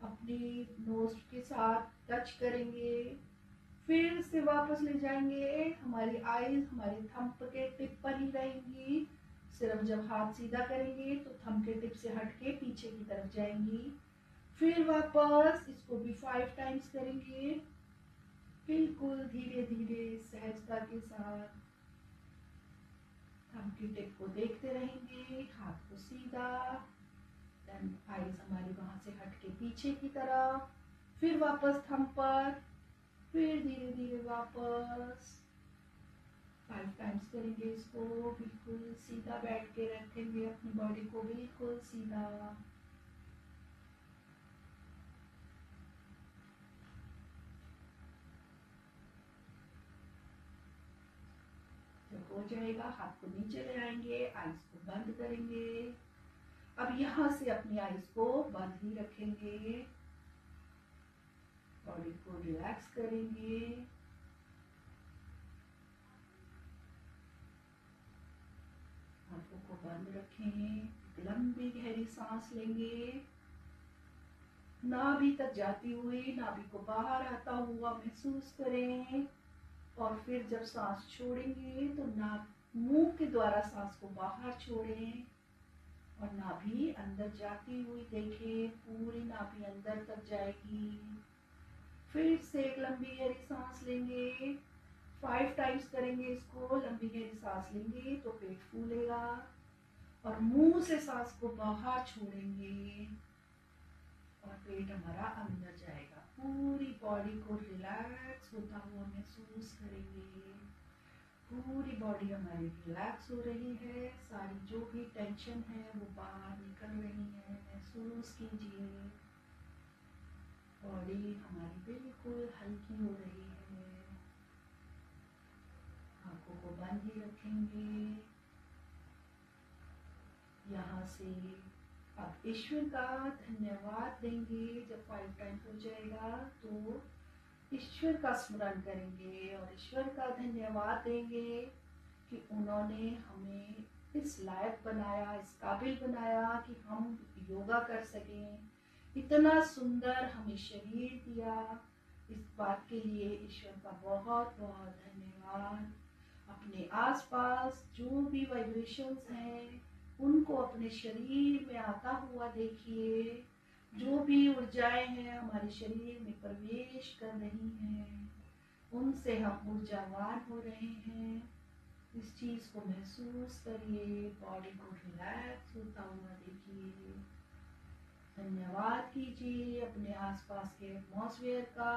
अपनी नोज के साथ टच करेंगे। फिर से वापस ले जाएंगे। हमारी आईज हमारे थंब के टिप पर ही रहेंगी। सिर्फ जब हाथ सीधा करेंगे तो थंब के टिप से हटके पीछे की तरफ जाएंगी। फिर वापस इसको भी 5 टाइम्स करेंगे, बिल्कुल धीरे धीरे सहजता के साथ। थंब की टिप को देखते रहेंगे, हाथ को सीधा, देन आईज हमारी वहां से हटके पीछे की तरफ, फिर वापस थंब पर, फिर धीरे धीरे वापस। 5 टाइम्स करेंगे इसको। बिल्कुल सीधा बैठ के रखेंगे अपनी बॉडी को, बिल्कुल सीधा। हो जाएगा, हाथ को नीचे ले आएंगे, आईज को बंद करेंगे। अब यहां से अपनी आईज को बंद ही रखेंगे, बॉडी को रिलैक्स करेंगे। आंखों को बंद रखें, लंबी गहरी सांस लेंगे नाभि तक जाती हुई नाभि को बाहर आता हुआ महसूस करें। और फिर जब सांस छोड़ेंगे तो मुंह के द्वारा सांस को बाहर छोड़ें और नाभि अंदर जाती हुई देखें, पूरी नाभि अंदर तक जाएगी। फिर से एक लंबी गहरी सांस लेंगे, 5 टाइम्स करेंगे इसको। लंबी गहरी सांस लेंगे तो पेट फूलेगा और मुंह से सांस को बाहर छोड़ेंगे और पेट हमारा अंदर जाएगा। पूरी बॉडी को रिलैक्स होता हुआ महसूस करेंगे। पूरी बॉडी हमारी रिलैक्स हो रही है, सारी जो भी टेंशन है वो बाहर निकल रही है। महसूस कीजिए बॉडी हमारी बिल्कुल हल्की हो रही है। आंखों को बंद ही रखेंगे। यहाँ से अब ईश्वर का धन्यवाद देंगे। जब 5 टाइम हो जाएगा तो ईश्वर का स्मरण करेंगे और ईश्वर का धन्यवाद देंगे कि उन्होंने हमें इस लायक बनाया, इस काबिल बनाया कि हम योगा कर सकें। इतना सुंदर हमें शरीर दिया। इस बात के लिए ईश्वर का बहुत बहुत धन्यवाद। अपने आसपास जो भी वाइब्रेशंस हैं उनको अपने शरीर में आता हुआ देखिए। जो भी ऊर्जाएं हैं हमारे शरीर में प्रवेश कर रही हैं, उनसे हम ऊर्जावान हो रहे हैं। इस चीज को महसूस करिए, बॉडी को रिलैक्स होता हुआ देखिए। धन्यवाद कीजिए अपने आसपास के एटमॉस्फेयर का।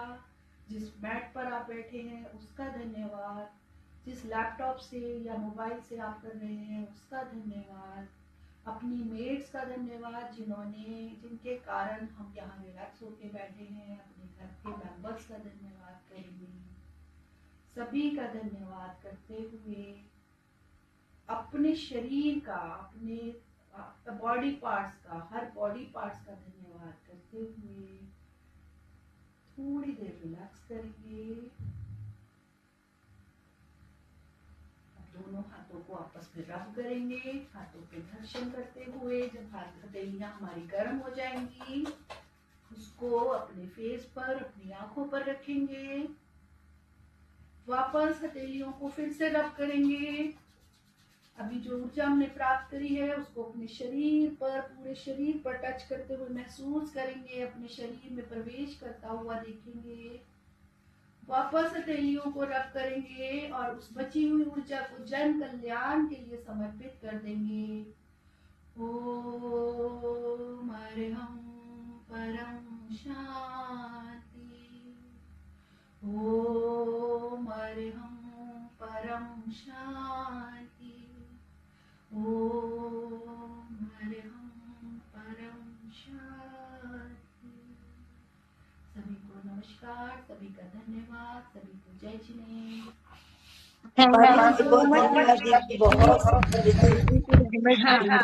जिस मैट पर आप बैठे हैं उसका धन्यवाद। जिस लैपटॉप से या मोबाइल से आप कर रहे हैं उसका धन्यवाद। अपनी मेट्स का धन्यवाद जिनके कारण हम यहाँ रिलैक्स होके बैठे हैं। अपने घर के मेंबर्स का धन्यवाद करेंगे। सभी का धन्यवाद करते हुए अपने शरीर का, अपने बॉडी पार्ट्स का, हर बॉडी पार्ट्स का धन्यवाद करते हुए थोड़ी देर रिलैक्स करेंगे। दोनों हाथों को आपस में रब करेंगे, हाथों पे घर्षण करते हुए। जब हाथ हथेलियां हमारी गर्म हो जाएंगी उसको अपने फेस पर, अपनी आंखों पर रखेंगे। वापस हथेलियों को फिर से रब करेंगे। अभी जो ऊर्जा हमने प्राप्त करी है उसको अपने शरीर पर, पूरे शरीर पर टच करते हुए महसूस करेंगे। अपने शरीर में प्रवेश करता हुआ देखेंगे। वापस हथेलियों को रब करेंगे और उस बची हुई ऊर्जा को जन कल्याण के लिए समर्पित कर देंगे। ओम अर्हं परम शांति। ओम अर्हं परम शांति। ओम अर्हं परम शांति। सभी को नमस्कार, सभी का धन्यवाद, सभी को जय जिनेन्द्र।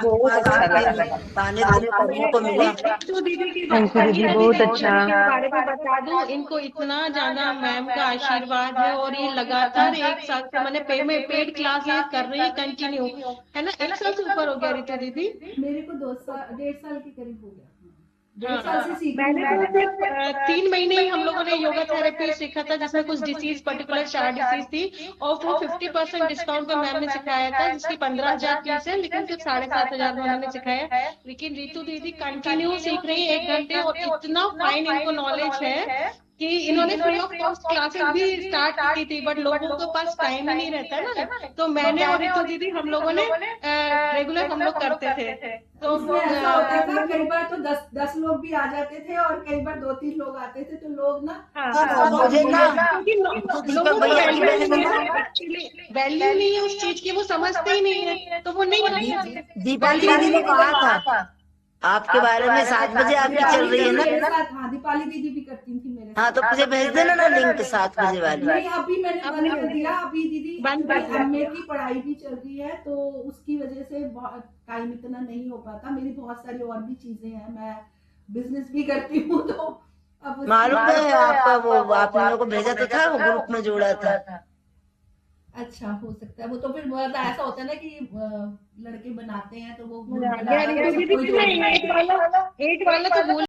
बहुत अच्छा लगा, ताने करने को मिला। तो दीदी की बहुत अच्छा बारे में बता दूं, इनको इतना ज्यादा मैम का आशीर्वाद है और ये लगातार 1 साल से मैंने पेड क्लासेस कर रही है कंटिन्यू, है ना। 1 साल से ऊपर हो गया रीता दीदी। मेरे को 1.5 साल के करीब हो गया। 1.5 हाँ, साल से सीख मैंने तो सिर्फ 3 महीने ही हम लोगों ने योगा थेरेपी सीखा था, जिसमें कुछ डिसीज, पर्टिकुलर 4 डिसीज थी और वो 50% डिस्काउंट पे मैम ने सिखाया था, जिसकी 15,000 फीस है, लेकिन सिर्फ 7,500 में उन्होंने सिखाया। लेकिन रितु दीदी कंटिन्यू सीख रही है 1 घंटे और इतना फाइन इनको नॉलेज है कि इन्होंने फ्री ऑफ कॉस्ट क्लासेस भी स्टार्ट की थी, बट लोगों के पास टाइम ही नहीं रहता है ना। तो मैंने और रितु दीदी हम लोगों ने रेगुलर हम लोग करते थे। तो ऐसा होता था, कई बार तो 10 लोग भी आ जाते थे और कई बार 2-3 लोग आते थे। तो लोग ना मुझे ना लोगों को वैल्यू नहीं है उस चीज की, वो समझते ही नहीं है, तो वो नहीं। दीपाली दीदी ने कहा था आपके बारे में 7 बजे आपकी चल रही है ना। हाँ, दीपाली दीदी भी करती थी मेरे। हाँ, तो मुझे भेज देना ना लिंक 7 बजे वाली। नहीं, अभी मैंने बंद कर दिया। अभी दीदी एमए की पढ़ाई भी चल रही है तो उसकी वजह से टाइम इतना नहीं हो पाता। मेरी बहुत सारी और भी चीजें हैं, मैं बिजनेस भी करती हूँ। तो अब मालूम है आपका, वो आप लोगों को भेजा तो था, वो ग्रुप में जोड़ा था। अच्छा, हो सकता है वो। तो फिर ऐसा होता है ना कि लड़के बनाते हैं तो वो 8 वाला तो